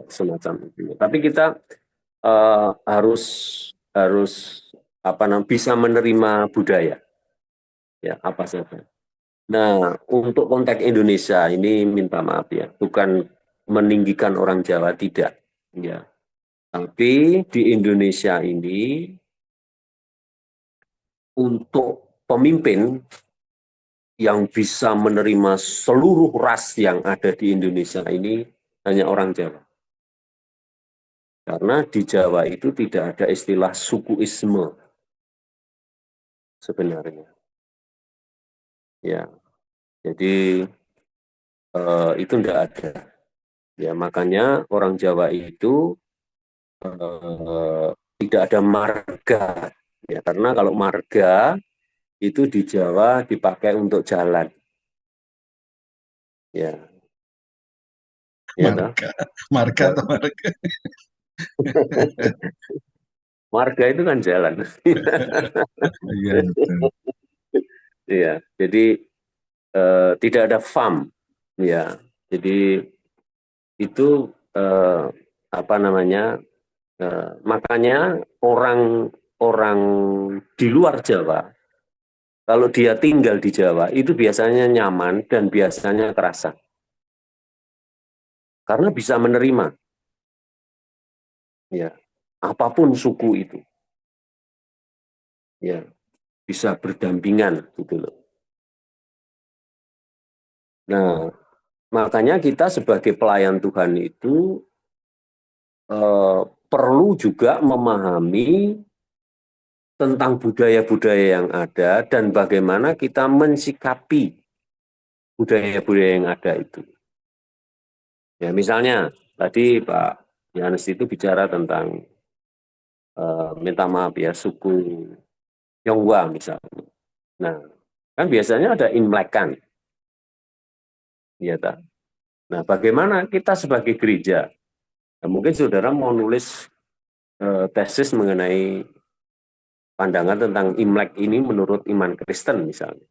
A: semacam itu. Tapi kita harus bisa menerima budaya, ya apa saja. Nah, untuk konteks Indonesia ini minta maaf ya, bukan meninggikan orang Jawa, tidak, ya. Tapi di Indonesia ini untuk pemimpin yang bisa menerima seluruh ras yang ada di Indonesia ini hanya orang Jawa. Karena di Jawa itu tidak ada istilah sukuisme sebenarnya. Ya, jadi itu tidak ada. Ya, makanya orang Jawa itu tidak ada marga. Ya, karena kalau marga itu di Jawa dipakai untuk jalan. Ya.
B: Marga atau marga?
A: Marga itu kan jalan.
B: Iya, betul.
A: Iya, jadi tidak ada farm, ya. Jadi itu makanya orang di luar Jawa, kalau dia tinggal di Jawa itu biasanya nyaman dan biasanya terasa, karena bisa menerima, ya, apapun suku itu, ya, bisa berdampingan gitu loh. Nah, makanya kita sebagai pelayan Tuhan itu perlu juga memahami tentang budaya-budaya yang ada dan bagaimana kita mensikapi budaya-budaya yang ada itu. Ya, misalnya tadi Pak Yohanes itu bicara tentang minta maaf ya, suku Tionghoa misalnya. Nah, kan biasanya ada Imlek-an. Ya, tak? Nah, bagaimana kita sebagai gereja? Nah, mungkin saudara mau nulis tesis mengenai pandangan tentang Imlek ini menurut iman Kristen misalnya.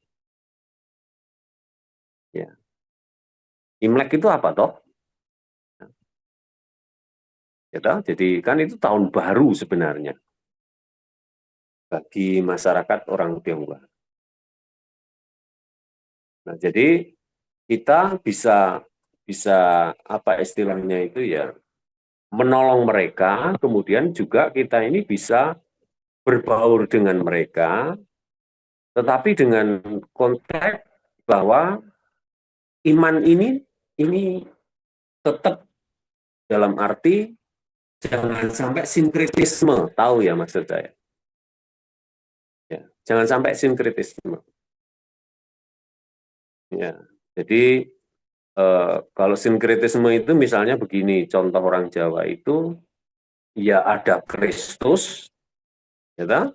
A: Ya. Imlek itu apa toh? Ya, toh? Jadi kan itu tahun baru sebenarnya bagi masyarakat orang Tionghoa. Nah, jadi kita bisa apa istilahnya itu ya, menolong mereka, kemudian juga kita ini bisa berbaur dengan mereka, tetapi dengan konteks bahwa iman ini tetap dalam arti jangan sampai sinkretisme, tahu ya maksud saya. Ya, jangan sampai sinkretisme. Ya, jadi kalau sinkretisme itu misalnya begini, contoh orang Jawa itu ya ada Kristus, ya,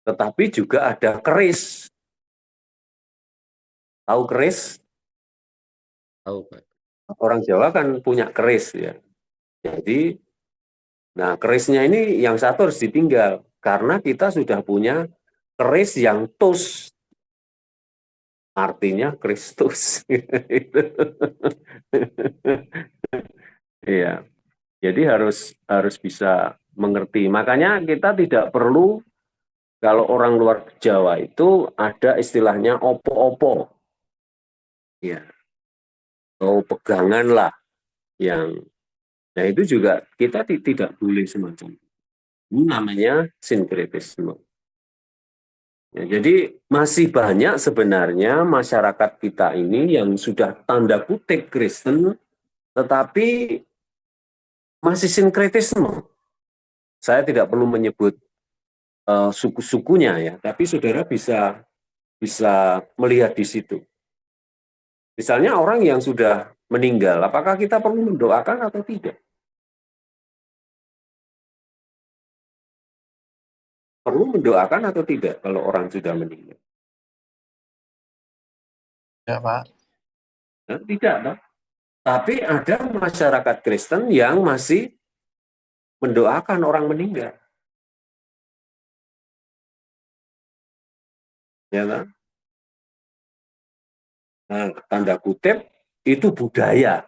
A: tetapi juga ada keris. Tahu keris?
I: Tahu, Pak.
A: Orang Jawa kan punya keris ya. Jadi, nah kerisnya ini yang satu harus ditinggal karena kita sudah punya keris yang tus, artinya Kristus. Iya. Jadi harus bisa mengerti. Makanya kita tidak perlu, kalau orang luar Jawa itu ada istilahnya opo-opo. Ya. Atau pegangan lah yang, nah itu juga kita tidak boleh semacam itu. Ini namanya sinkretisme. Ya, jadi masih banyak sebenarnya masyarakat kita ini yang sudah tanda kutip Kristen, tetapi masih sinkretisme. Saya tidak perlu menyebut suku-sukunya ya, tapi saudara bisa melihat di situ. Misalnya orang yang sudah meninggal, apakah kita perlu mendoakan atau tidak? Perlu mendoakan atau tidak kalau orang sudah meninggal?
H: Ya, Pak.
A: Nah, tidak, no? Tapi ada masyarakat Kristen yang masih mendoakan orang meninggal. Ya, no? Nah, tanda kutip itu budaya.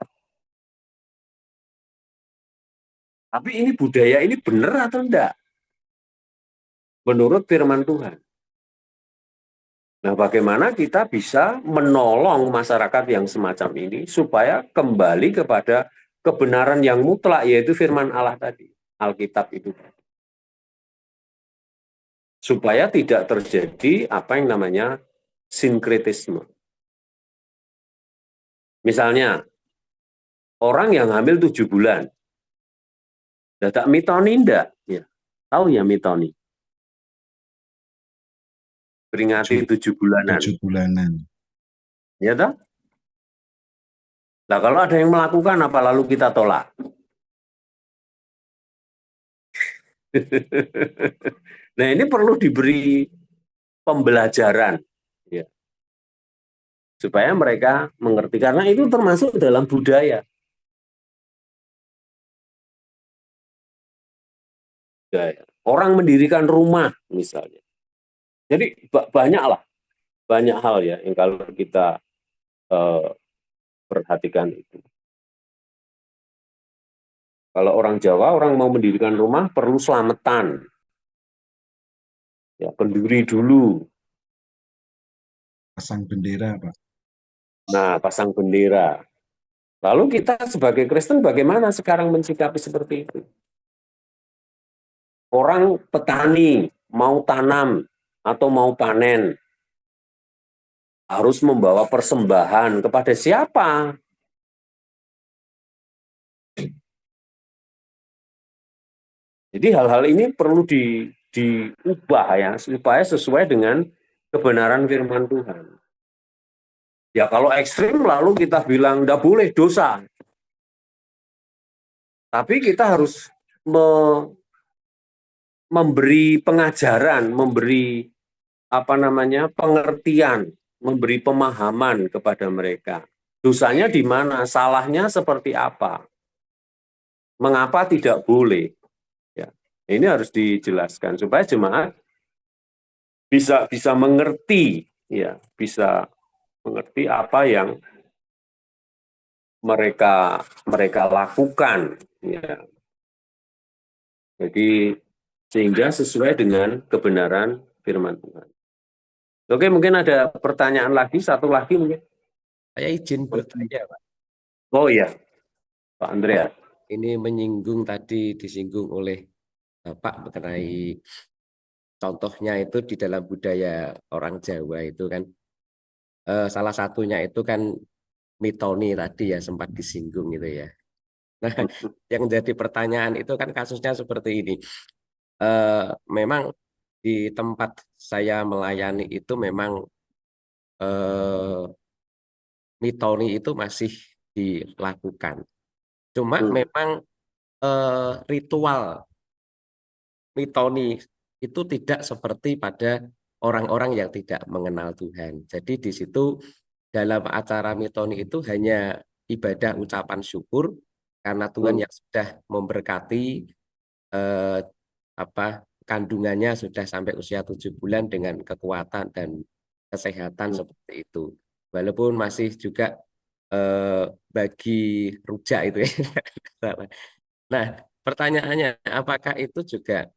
A: Tapi ini budaya ini benar atau enggak? Menurut firman Tuhan. Nah, bagaimana kita bisa menolong masyarakat yang semacam ini supaya kembali kepada kebenaran yang mutlak, yaitu firman Allah tadi, Alkitab itu. Supaya tidak terjadi apa yang namanya sinkretisme. Misalnya, orang yang hamil 7 bulan, dadak mitoni enggak? Ya. Tahu ya mitoni? Peringati 7 bulanan.
B: 7 bulanan.
A: Ya toh? Nah, kalau ada yang melakukan, apa lalu kita tolak? Nah, ini perlu diberi pembelajaran. Ya. Supaya mereka mengerti. Karena itu termasuk dalam budaya. Orang mendirikan rumah, misalnya. Jadi, banyak hal ya yang kalau kita perhatikan itu. Kalau orang Jawa, orang mau mendirikan rumah perlu selamatan. Ya, pendiri dulu.
B: Pasang bendera, Pak.
A: Nah, pasang bendera. Lalu kita sebagai Kristen bagaimana sekarang mensikapi seperti itu? Orang petani mau tanam atau mau panen harus membawa persembahan kepada siapa? Jadi hal-hal ini perlu diubah ya, supaya sesuai dengan kebenaran firman Tuhan. Ya kalau ekstrim lalu kita bilang tidak boleh, dosa. Tapi kita harus memberi pengajaran, memberi pengertian, memberi pemahaman kepada mereka. Dosanya di mana? Salahnya seperti apa? Mengapa tidak boleh? Ya, ini harus dijelaskan supaya jemaat bisa mengerti, ya, bisa mengerti apa yang mereka lakukan, ya. Jadi sehingga sesuai dengan kebenaran firman Tuhan. Oke, mungkin ada pertanyaan lagi, satu lagi mungkin.
I: Saya izin bertanya, Pak.
A: Oh iya, Pak Andrea.
I: Ini menyinggung tadi disinggung oleh Bapak mengenai contohnya itu di dalam budaya orang Jawa itu kan salah satunya itu kan mitoni tadi ya sempat disinggung gitu ya. Nah, yang jadi pertanyaan itu kan kasusnya seperti ini. Memang di tempat saya melayani itu memang mitoni itu masih dilakukan. Cuma memang ritual mitoni itu tidak seperti pada orang-orang yang tidak mengenal Tuhan. Jadi di situ dalam acara mitoni itu hanya ibadah ucapan syukur karena Tuhan yang sudah memberkati kandungannya sudah sampai usia 7 bulan dengan kekuatan dan kesehatan seperti itu. Walaupun masih juga bagi rujak itu ya. Nah, pertanyaannya apakah itu juga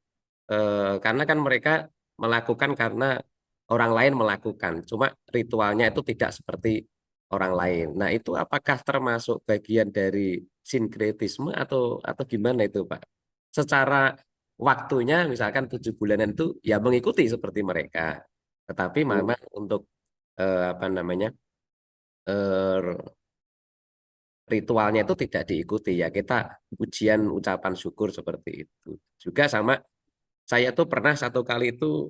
I: karena kan mereka melakukan karena orang lain melakukan, cuma ritualnya itu tidak seperti orang lain. Nah, itu apakah termasuk bagian dari sinkretisme atau gimana itu, Pak? Secara waktunya misalkan 7 bulanan itu ya mengikuti seperti mereka, tetapi memang untuk ritualnya itu tidak diikuti ya. Kita ujian ucapan syukur seperti itu. Juga sama saya tuh pernah satu kali itu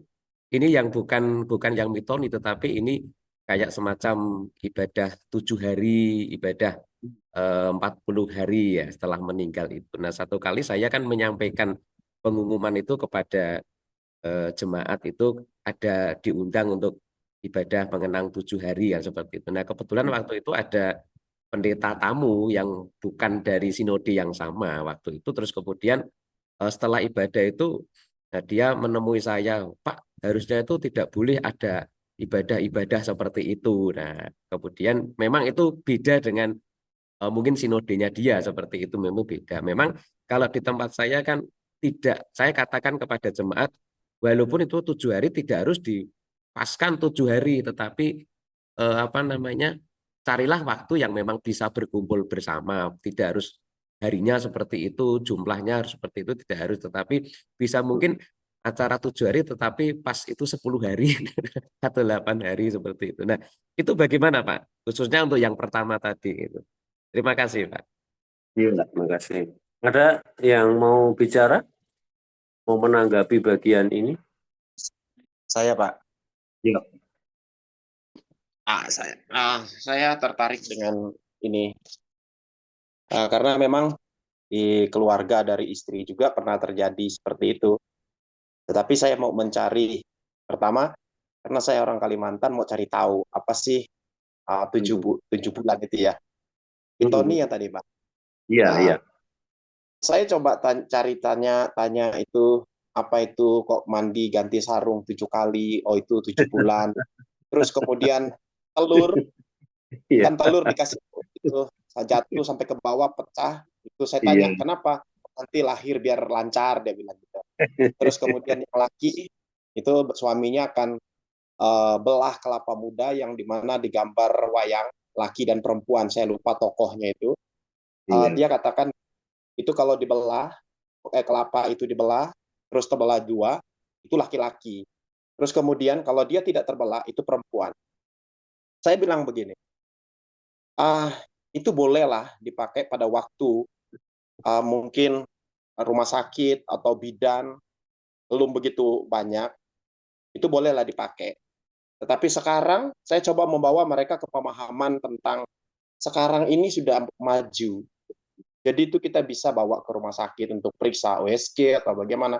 I: ini yang bukan yang mitoni tetapi ini kayak semacam ibadah 7 hari, ibadah 40 hari ya setelah meninggal itu. Nah, satu kali saya kan menyampaikan pengumuman itu kepada jemaat itu ada diundang untuk ibadah mengenang 7 hari ya seperti itu. Nah, kebetulan waktu itu ada pendeta tamu yang bukan dari sinode yang sama waktu itu. Terus kemudian setelah ibadah itu dia menemui saya, Pak, harusnya itu tidak boleh ada ibadah-ibadah seperti itu. Nah, kemudian memang itu beda dengan mungkin sinodenya dia seperti itu, memang beda. Memang kalau di tempat saya kan tidak, saya katakan kepada jemaat, walaupun itu 7 hari tidak harus dipaskan 7 hari, tetapi carilah waktu yang memang bisa berkumpul bersama, tidak harus harinya seperti itu, jumlahnya harus seperti itu, tidak harus, tetapi bisa mungkin acara 7 hari tetapi pas itu 10 hari atau 8 hari seperti itu. Nah, itu bagaimana Pak? Khususnya untuk yang pertama tadi itu. Terima kasih Pak.
A: Iya, terima kasih. Ada yang mau bicara? Mau menanggapi bagian ini?
N: Saya, Pak.
A: Ya.
N: Saya tertarik dengan ini karena memang di keluarga dari istri juga pernah terjadi seperti itu. Tetapi saya mau mencari pertama karena saya orang Kalimantan mau cari tahu apa sih 7 bulan itu ya. Mitoni ya tadi Pak.
A: Iya, iya.
N: Saya coba cari tanya itu apa itu kok mandi ganti sarung 7 kali, oh itu 7 bulan. Terus kemudian telur, kan telur dikasih itu jatuh sampai ke bawah pecah, itu saya tanya kenapa, nanti lahir biar lancar dia bilang gitu. Terus kemudian yang laki itu suaminya akan belah kelapa muda yang dimana digambar wayang laki dan perempuan, saya lupa tokohnya itu. Dia katakan itu kalau dibelah kelapa itu dibelah terus terbelah 2 itu laki-laki. Terus kemudian kalau dia tidak terbelah itu perempuan. Saya bilang begini, itu bolehlah dipakai pada waktu mungkin rumah sakit atau bidan belum begitu banyak, itu bolehlah dipakai. Tetapi sekarang saya coba membawa mereka ke pemahaman tentang sekarang ini sudah maju. Jadi itu kita bisa bawa ke rumah sakit untuk periksa USG atau bagaimana.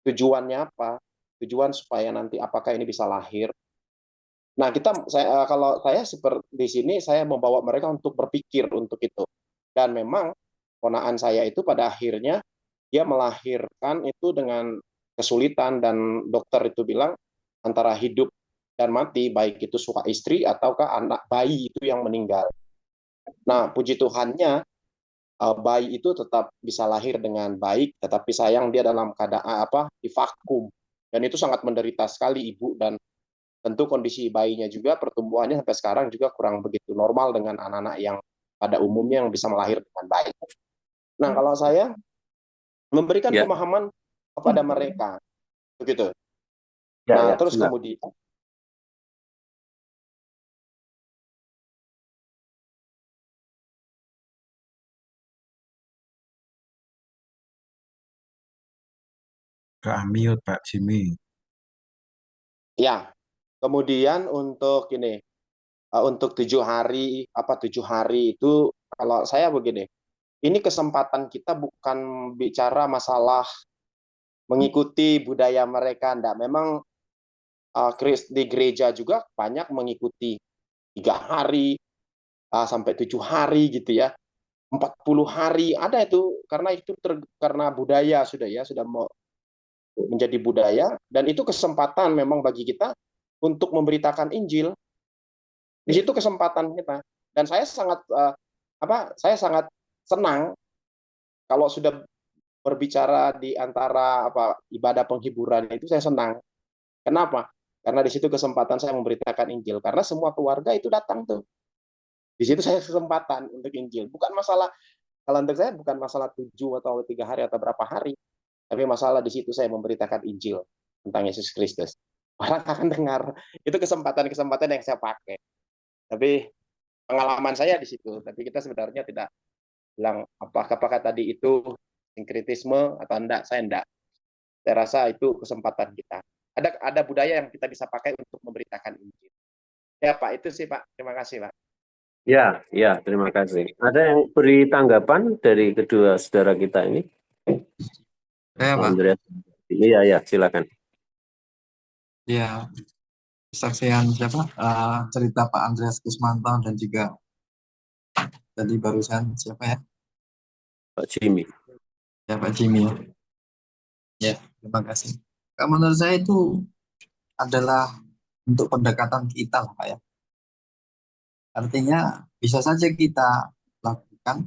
N: Tujuannya apa? Tujuan supaya nanti apakah ini bisa lahir. Nah, kalau saya seperti di sini saya membawa mereka untuk berpikir untuk itu. Dan memang ponaan saya itu pada akhirnya dia melahirkan itu dengan kesulitan dan dokter itu bilang antara hidup dan mati, baik itu suka istri ataukah anak bayi itu yang meninggal. Nah, puji Tuhannya bayi itu tetap bisa lahir dengan baik, tetapi sayang dia dalam keadaan di vakum. Dan itu sangat menderita sekali ibu dan tentu kondisi bayinya juga pertumbuhannya sampai sekarang juga kurang begitu normal dengan anak-anak yang pada umumnya yang bisa melahir dengan baik. Nah, kalau saya memberikan
A: Ya,
N: pemahaman kepada mereka, begitu.
A: ya,
N: Nah,
A: ya,
N: terus
A: siap.
N: kemudian
B: Ke-unmute Pak Jimmy.
N: ya, kemudian untuk ini, untuk 7 hari itu kalau saya begini, ini kesempatan kita bukan bicara masalah mengikuti budaya mereka, enggak. Memang di gereja juga banyak mengikuti 3 hari sampai 7 hari gitu ya, 40 hari ada itu, karena itu karena budaya sudah mau menjadi budaya, dan itu kesempatan memang bagi kita untuk memberitakan Injil. Di situ kesempatan kita, dan saya sangat saya sangat senang kalau sudah berbicara di antara ibadah penghiburan itu, saya senang. Kenapa? Karena di situ kesempatan saya memberitakan Injil, karena semua keluarga itu datang tuh. Di situ saya kesempatan untuk Injil. Bukan masalah, kalau untuk saya bukan masalah 7 atau 3 hari atau berapa hari, tapi masalah di situ saya memberitakan Injil tentang Yesus Kristus. Orang akan dengar. Itu kesempatan-kesempatan yang saya pakai. Tapi pengalaman saya di situ. Tapi kita sebenarnya tidak bilang apakah tadi itu sinkretisme atau enggak. Saya enggak. Saya rasa itu kesempatan kita. Ada budaya yang kita bisa pakai untuk memberitakan Injil. Ya Pak, itu sih Pak. Terima kasih Pak.
A: Ya, ya, terima kasih. Ada yang beri tanggapan dari kedua saudara kita ini?
H: Ya, Pak.
A: Andreas. Iya, ya, silakan.
H: Ya, kesaksian siapa? Cerita Pak Andreas Kusmanto dan juga tadi barusan siapa ya?
A: Pak Jimmy.
H: Ya, Pak Jimmy ya. Ya, terima kasih. Menurut saya itu adalah untuk pendekatan kita lah, Pak ya. Artinya bisa saja kita lakukan,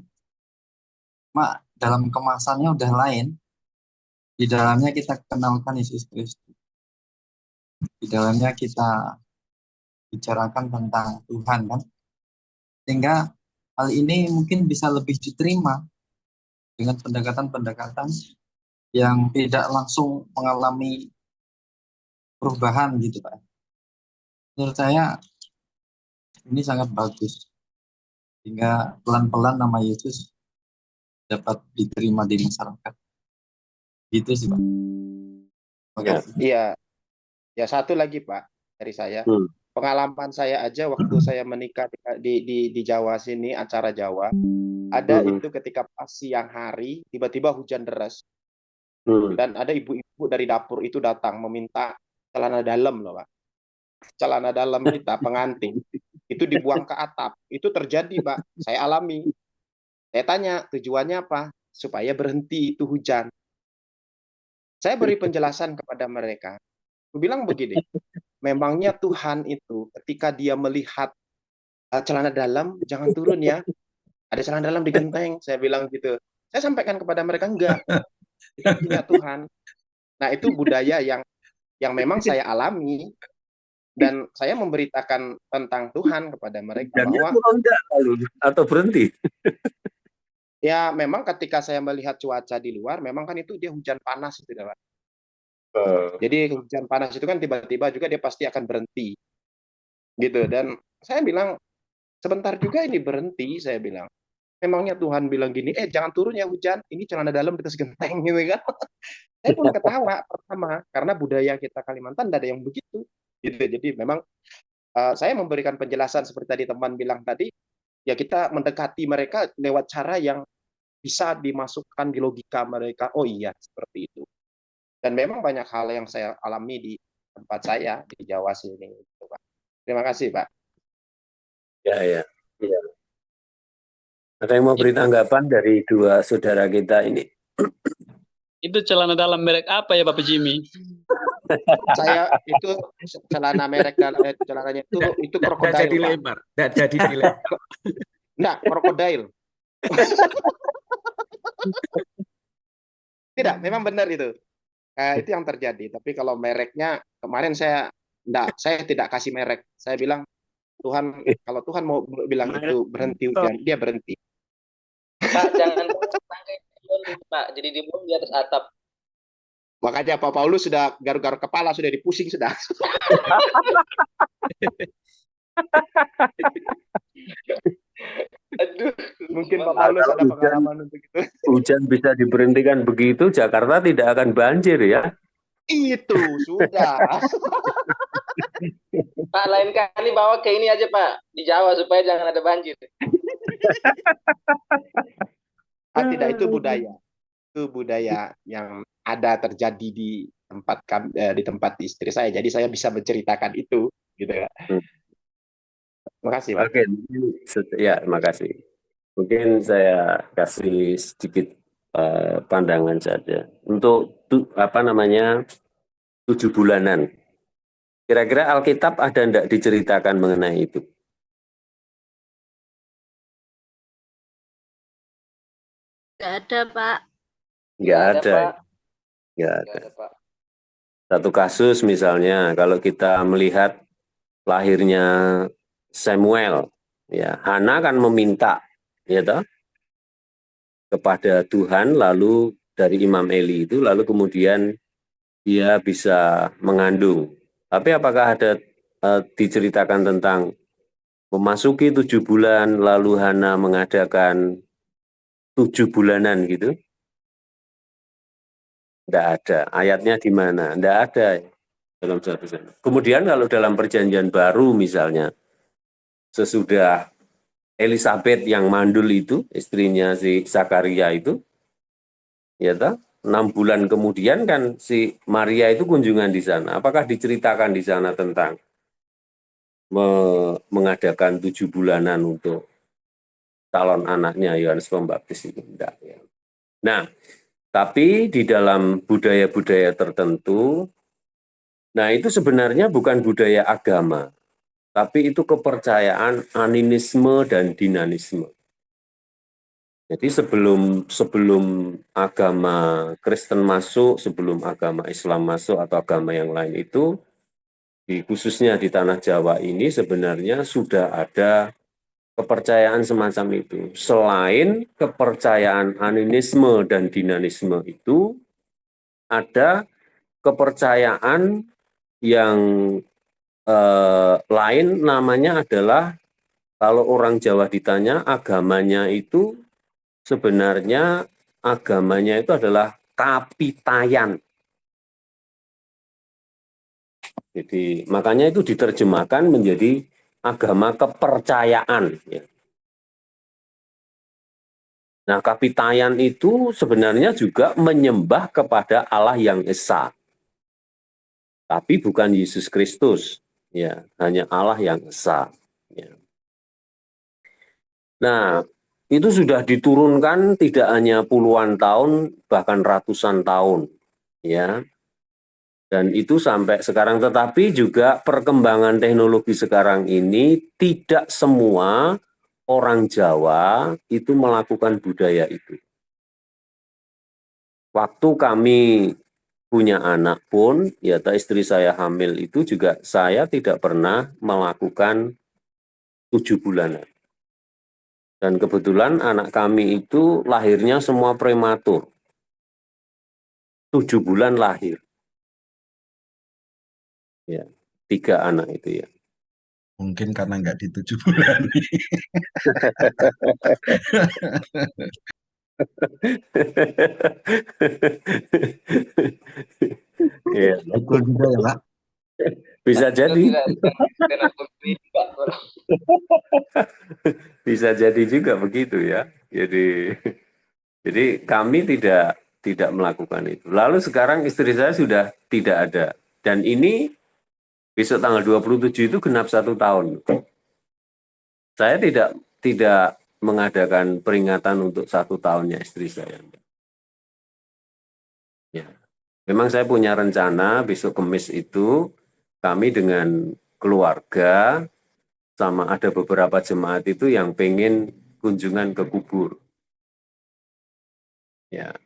H: mak dalam kemasannya udah lain. Di dalamnya kita kenalkan Yesus Kristus. Di dalamnya kita bicarakan tentang Tuhan kan. Sehingga hal ini mungkin bisa lebih diterima dengan pendekatan-pendekatan yang tidak langsung mengalami perubahan gitu Pak. Menurut saya ini sangat bagus. Sehingga pelan-pelan nama Yesus dapat diterima di masyarakat. Gitu sih Pak.
N: Iya. Ya, satu lagi Pak dari saya. Pengalaman saya aja waktu saya menikah di Jawa sini, acara Jawa, ada itu ketika pas siang hari tiba-tiba hujan deras. Dan ada ibu-ibu dari dapur itu datang meminta celana dalam loh Pak. Celana dalam kita pengantin itu dibuang ke atap. Itu terjadi Pak, saya alami. Saya tanya tujuannya apa? Supaya berhenti itu hujan. Saya beri penjelasan kepada mereka. Aku bilang begini, memangnya Tuhan itu ketika dia melihat celana dalam, jangan turun ya. Ada celana dalam di genteng, saya bilang gitu. Saya sampaikan kepada mereka, enggak. Kita punya Tuhan. Nah, itu budaya yang memang saya alami, dan saya memberitakan tentang Tuhan kepada mereka.
A: Dan
N: bahwa
A: itu enggak lalu atau berhenti.
N: Ya, memang ketika saya melihat cuaca di luar, memang kan itu dia hujan panas itu, Pak. Jadi hujan panas itu kan tiba-tiba juga dia pasti akan berhenti, gitu. Dan saya bilang sebentar juga ini berhenti, saya bilang. Memangnya Tuhan bilang gini, jangan turun ya hujan, ini celana dalam di atas genteng, gitu kan? Saya pun ketawa pertama, karena budaya kita Kalimantan tidak ada yang begitu, gitu. Jadi memang saya memberikan penjelasan seperti tadi teman bilang tadi, ya kita mendekati mereka lewat cara yang bisa dimasukkan di logika mereka. Oh iya, seperti itu. Dan memang banyak hal yang saya alami di tempat saya di Jawa sini. Terima kasih, Pak.
A: Ya. Ada yang mau beri tanggapan dari dua saudara kita ini?
J: Itu celana dalam merek apa ya Bapak Jimmy?
N: Saya itu celana merek celananya itu krokodil.
I: Nggak jadi lempar. Nggak jadi dilempar.
N: Nggak, krokodil. Tidak, memang benar itu. Itu yang terjadi. Tapi kalau mereknya, kemarin saya Enggak, saya tidak kasih merek. Saya bilang, Tuhan, kalau Tuhan mau bilang itu berhenti hujan, dia berhenti.
K: Pak, jangan tangga itu, Pak. Jadi dibuang di atas atap.
N: Makanya Pak Paulus sudah garuk-garuk kepala, sudah dipusing sudah.
K: Aduh,
N: mungkin Pak Paulus
A: kalau
N: ada pengalaman untuk itu.
A: hujan bisa diberhentikan begitu, Jakarta tidak akan banjir ya.
N: Itu sudah.
K: Pak, lain kali bawa ke ini aja, Pak. Di Jawa supaya jangan ada banjir.
N: Tidak, itu budaya. Itu budaya yang ada terjadi di tempat istri saya. Jadi saya bisa menceritakan itu, gitu ya. Terima kasih, Pak.
A: Oke, ya, terima kasih. Mungkin saya kasih sedikit pandangan saja untuk 7 bulanan. Kira-kira Alkitab ada enggak diceritakan mengenai itu?
L: Nggak ada, Pak.
A: Enggak ada. Enggak ada.
K: Pak.
A: Satu kasus misalnya, kalau kita melihat lahirnya Samuel, ya Hana kan meminta, ya toh, kepada Tuhan, lalu dari Imam Eli itu, lalu kemudian dia bisa mengandung. Tapi apakah ada diceritakan tentang memasuki 7 bulan, lalu Hana mengadakan 7 bulanan gitu? Tidak ada. Ayatnya di mana? Tidak ada dalam satu. Kemudian kalau dalam perjanjian baru misalnya, sesudah Elizabeth yang mandul itu, istrinya si Zakaria itu, ya toh, 6 bulan kemudian kan si Maria itu kunjungan di sana. Apakah diceritakan di sana tentang mengadakan 7 bulanan untuk calon anaknya Yohanes Pembaptis itu? Enggak, ya. Nah, tapi di dalam budaya-budaya tertentu, nah itu sebenarnya bukan budaya agama, tapi itu kepercayaan animisme dan dinanisme. Jadi sebelum agama Kristen masuk, sebelum agama Islam masuk atau agama yang lain itu, khususnya di tanah Jawa ini sebenarnya sudah ada kepercayaan semacam itu. Selain kepercayaan animisme dan dinanisme itu, ada kepercayaan yang lain, namanya adalah, kalau orang Jawa ditanya agamanya itu, sebenarnya agamanya itu adalah kapitayan. Jadi makanya itu diterjemahkan menjadi agama kepercayaan. Ya. Nah, kapitayan itu sebenarnya juga menyembah kepada Allah yang Esa, tapi bukan Yesus Kristus. Ya, hanya Allah yang Esa. Ya. Nah, itu sudah diturunkan tidak hanya puluhan tahun, bahkan ratusan tahun, ya. Dan itu sampai sekarang, tetapi juga perkembangan teknologi sekarang ini tidak semua orang Jawa itu melakukan budaya itu. Waktu kami punya anak pun, ya istri saya hamil itu juga saya tidak pernah melakukan 7 bulanan. Dan kebetulan anak kami itu lahirnya semua prematur. 7 bulan lahir. Ya, 3 anak itu ya.
B: Mungkin karena nggak di 7 bulan.
A: Ya.
H: Betul juga ya, Pak.
A: Bisa jadi. Bisa jadi juga begitu ya. Jadi kami tidak melakukan itu. Lalu sekarang istri saya sudah tidak ada. Dan ini besok tanggal 27 itu genap 1 tahun. Saya tidak mengadakan peringatan untuk 1 tahunnya istri saya. Ya. Memang saya punya rencana besok Kamis itu kami dengan keluarga sama ada beberapa jemaat itu yang pengen kunjungan ke kubur. Ya.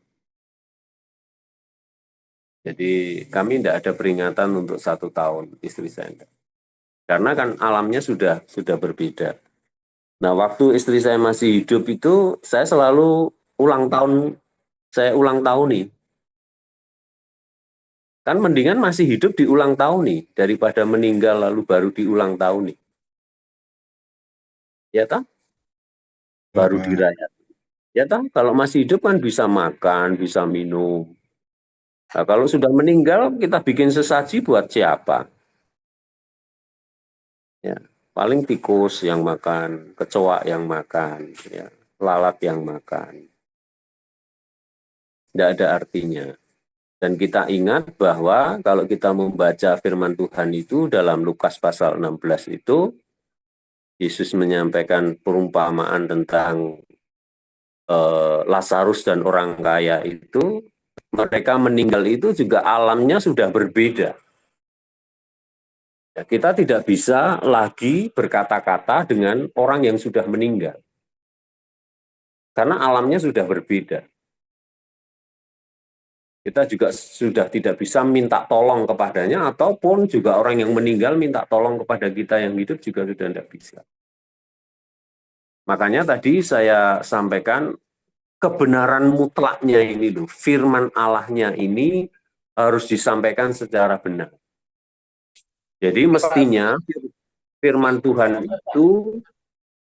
A: Jadi kami tidak ada peringatan untuk 1 tahun, istri saya enggak. Karena kan alamnya sudah berbeda. Nah, waktu istri saya masih hidup itu, saya selalu ulang tahun nih. Kan mendingan masih hidup di ulang tahun nih, daripada meninggal lalu baru diulang tahun nih. Ya toh? Baru dirayat. Ya toh, kalau masih hidup kan bisa makan, bisa minum. Nah, kalau sudah meninggal, kita bikin sesaji buat siapa? Ya, paling tikus yang makan, kecoa yang makan, ya, lalat yang makan. Tidak ada artinya. Dan kita ingat bahwa kalau kita membaca firman Tuhan itu dalam Lukas pasal 16 itu, Yesus menyampaikan perumpamaan tentang Lazarus dan orang kaya itu, mereka meninggal itu juga alamnya sudah berbeda. Ya, kita tidak bisa lagi berkata-kata dengan orang yang sudah meninggal. Karena alamnya sudah berbeda. Kita juga sudah tidak bisa minta tolong kepadanya, ataupun juga orang yang meninggal minta tolong kepada kita yang hidup juga sudah tidak bisa. Makanya tadi saya sampaikan kebenaran mutlaknya ini loh, firman Allahnya ini harus disampaikan secara benar. Jadi mestinya firman Tuhan itu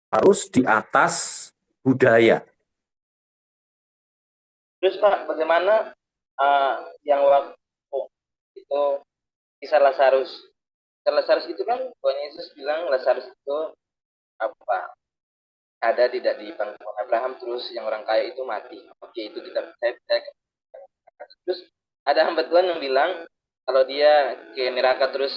A: harus di atas budaya.
K: Terus Pak, bagaimana yang waktu itu kisah Lazarus? Kisah Lazarus itu kan Tuhan Yesus bilang Lazarus itu ada tidak di pangkuan Abraham, terus yang orang kaya itu mati. Oke, itu kita percaya. Terus ada hamba Tuhan yang bilang kalau dia ke neraka terus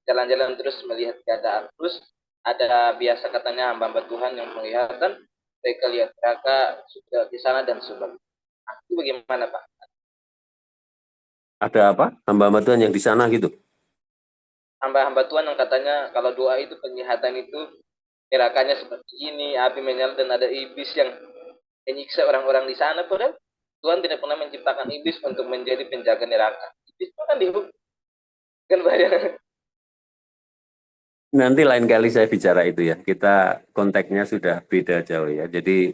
K: jalan-jalan terus melihat keadaan, terus ada biasa katanya hamba-hamba Tuhan yang penglihatan, mereka lihat neraka sudah di sana dan sebagainya. Itu bagaimana Pak?
A: Ada apa? Hamba-hamba Tuhan yang di sana gitu?
K: Hamba-hamba Tuhan yang katanya kalau doa itu penglihatan itu nerakanya seperti ini, api menyala dan ada iblis yang menyiksa orang-orang di sana. Padahal Tuhan tidak pernah menciptakan iblis untuk menjadi penjaga neraka. Iblis itu kan dihukum. Kan bahaya.
A: Nanti lain kali saya bicara itu ya. Kita konteksnya sudah beda jauh ya. Jadi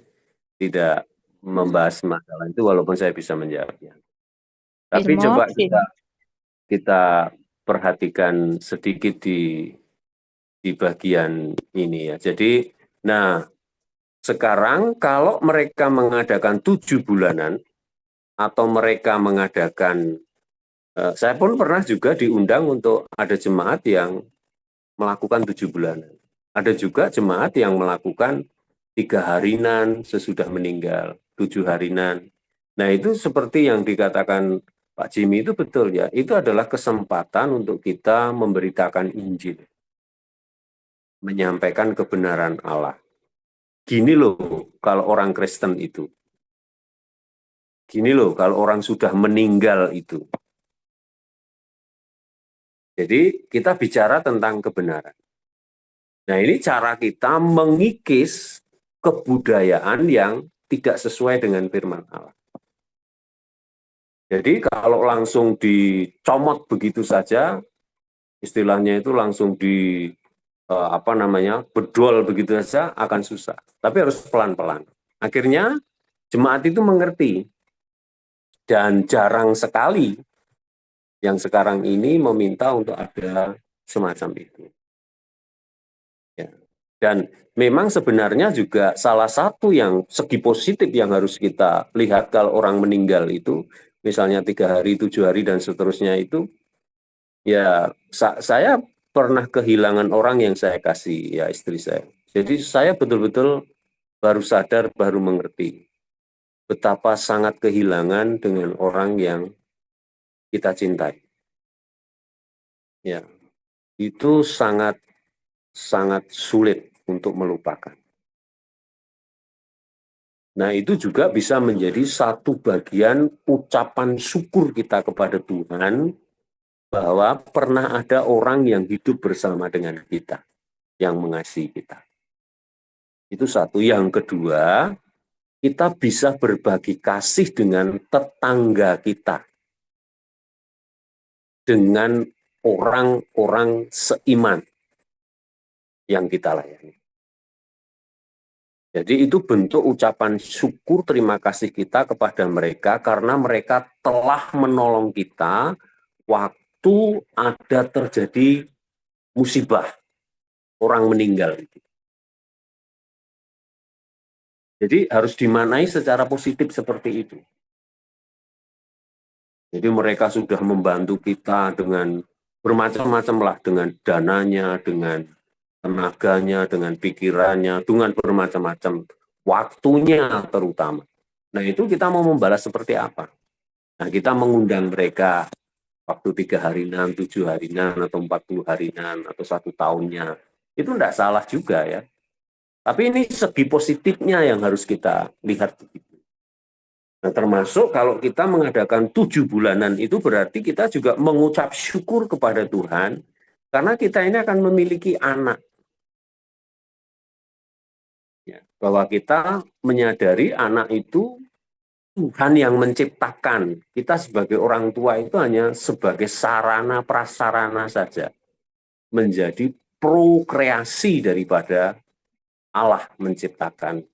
A: tidak membahas masalah itu walaupun saya bisa menjawabnya. Tapi coba kita perhatikan sedikit di bagian ini ya. Jadi, nah sekarang kalau mereka mengadakan 7 bulanan atau mereka mengadakan, saya pun pernah juga diundang untuk ada jemaat yang melakukan 7 bulanan. Ada juga jemaat yang melakukan 3 harinan sesudah meninggal, 7 harinan. Nah itu seperti yang dikatakan Pak Jimmy itu betul ya, itu adalah kesempatan untuk kita memberitakan Injil. Menyampaikan kebenaran Allah. Gini loh kalau orang Kristen itu. Gini loh kalau orang sudah meninggal itu. Jadi kita bicara tentang kebenaran. Nah ini cara kita mengikis kebudayaan yang tidak sesuai dengan firman Allah. Jadi kalau langsung dicomot begitu saja, istilahnya itu langsung bedol begitu saja akan susah. Tapi harus pelan-pelan. Akhirnya jemaat itu mengerti. Dan jarang sekali yang sekarang ini meminta untuk ada semacam itu. Ya. Dan memang sebenarnya juga salah satu yang segi positif yang harus kita lihat kalau orang meninggal itu, misalnya 3 hari, 7 hari, dan seterusnya itu, ya saya pernah kehilangan orang yang saya kasih, ya istri saya. Jadi saya betul-betul baru sadar, baru mengerti betapa sangat kehilangan dengan orang yang kita cintai. Ya, itu sangat sulit untuk melupakan. Nah, itu juga bisa menjadi satu bagian ucapan syukur kita kepada Tuhan bahwa pernah ada orang yang hidup bersama dengan kita, yang mengasihi kita. Itu satu. Yang kedua, kita bisa berbagi kasih dengan tetangga kita. dengan orang-orang seiman yang kita layani. Jadi itu bentuk ucapan syukur terima kasih kita kepada mereka karena mereka telah menolong kita waktu ada terjadi musibah, orang meninggal. Jadi harus dimaknai secara positif seperti itu. Jadi mereka sudah membantu kita dengan bermacam-macam lah, dengan dananya, dengan tenaganya, dengan pikirannya, dengan bermacam-macam, waktunya terutama. Nah itu kita mau membalas seperti apa? Nah kita mengundang mereka waktu 3 harinan, 7 harinan, atau 40 harinan, atau 1 tahunnya. Itu tidak salah juga ya. Tapi ini segi positifnya yang harus kita lihat begitu. Nah termasuk kalau kita mengadakan 7 bulanan itu berarti kita juga mengucap syukur kepada Tuhan, karena kita ini akan memiliki anak. Ya, bahwa kita menyadari anak itu Tuhan yang menciptakan. Kita sebagai orang tua itu hanya sebagai sarana prasarana saja. Menjadi prokreasi daripada Allah menciptakan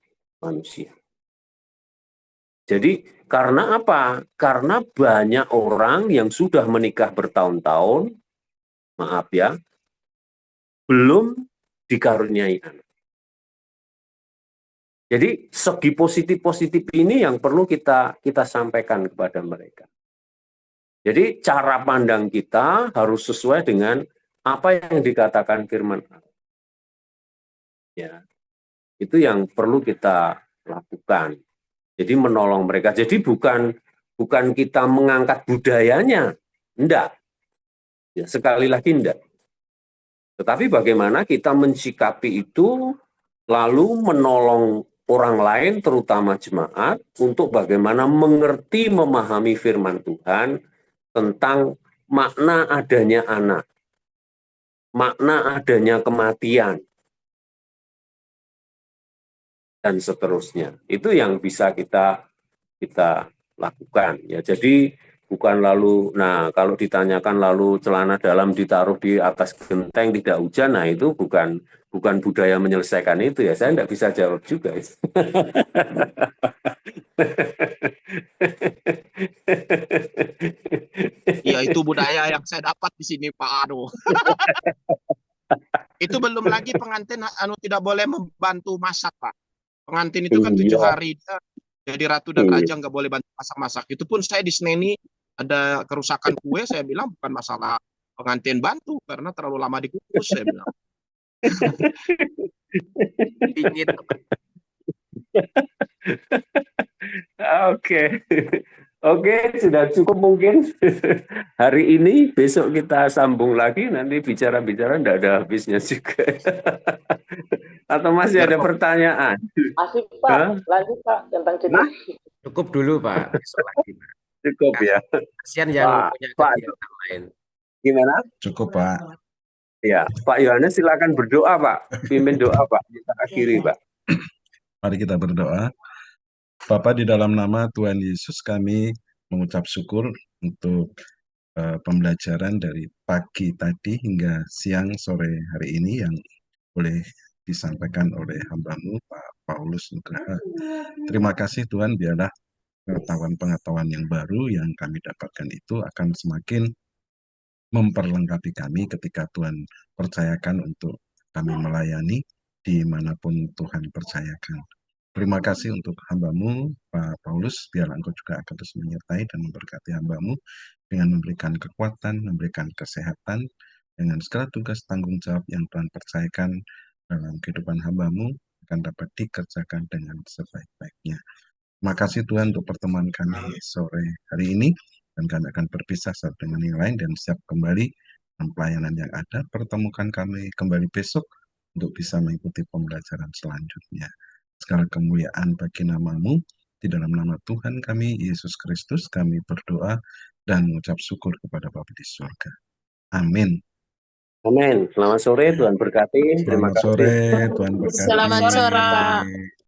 A: manusia. Jadi karena apa? Karena banyak orang yang sudah menikah bertahun-tahun, maaf ya, belum dikaruniai anak. Jadi segi positif-positif ini yang perlu kita sampaikan kepada mereka. Jadi cara pandang kita harus sesuai dengan apa yang dikatakan firman Allah. Ya, itu yang perlu kita lakukan. Jadi menolong mereka. Jadi bukan kita mengangkat budayanya, enggak. Ya, sekali lagi enggak. Tetapi bagaimana kita mensikapi itu lalu menolong orang lain, terutama jemaat, untuk bagaimana mengerti, memahami firman Tuhan tentang makna adanya anak, makna adanya kematian, dan seterusnya. Itu yang bisa kita lakukan. Ya, jadi bukan lalu, nah kalau ditanyakan lalu celana dalam ditaruh di atas genteng tidak hujan, nah itu bukan budaya menyelesaikan itu ya. Saya tidak bisa jawab juga.
N: Iya, itu budaya yang saya dapat di sini, Pak Anu. Itu belum lagi pengantin tidak boleh membantu masak, Pak. Pengantin itu kan 7 hari dia jadi ratu dan raja, nggak boleh bantu masak-masak. Itu pun saya di Seneni ada kerusakan kue, saya bilang bukan masalah pengantin bantu karena terlalu lama dikukus, saya bilang.
I: Dingin.
A: Oke, sudah cukup mungkin hari ini. Besok kita sambung lagi, nanti bicara-bicara tidak ada habisnya juga. Atau masih ada pertanyaan?
D: Asik Pak, lanjut Pak tentang cerita.
I: Cukup dulu Pak, besok lagi Pak.
A: Cukup ya.
I: Kasihan yang punya kegiatan lain.
A: Gimana?
B: Cukup Pak.
A: Ya, Pak Yohanes silakan berdoa Pak. Pimpin doa Pak, kita akhiri Pak.
B: Mari kita berdoa. Bapa, di dalam nama Tuhan Yesus kami mengucap syukur untuk pembelajaran dari pagi tadi hingga siang sore hari ini yang boleh disampaikan oleh hamba-Mu Pak Paulus Nugraha. Terima kasih Tuhan, biarlah pengetahuan-pengetahuan yang baru yang kami dapatkan itu akan semakin memperlengkapi kami ketika Tuhan percayakan untuk kami melayani dimanapun Tuhan percayakan. Terima kasih untuk hamba-Mu, Pak Paulus, biarlah Engkau juga akan terus menyertai dan memberkati hamba-Mu dengan memberikan kekuatan, memberikan kesehatan, dengan segala tugas tanggung jawab yang Tuhan percayakan dalam kehidupan hamba-Mu akan dapat dikerjakan dengan sebaik-baiknya. Terima kasih Tuhan untuk pertemuan kami sore hari ini, dan kami akan berpisah satu dengan yang lain dan siap kembali dalam pelayanan yang ada. Pertemukan kami kembali besok untuk bisa mengikuti pembelajaran selanjutnya. Segala kemuliaan bagi nama-Mu, di dalam nama Tuhan kami, Yesus Kristus, kami berdoa dan mengucap syukur kepada Bapa di surga. Amin.
A: Amin. Selamat sore, Tuhan berkati. Terima kasih.
B: Selamat sore, Tuhan berkati.
M: Selamat sore.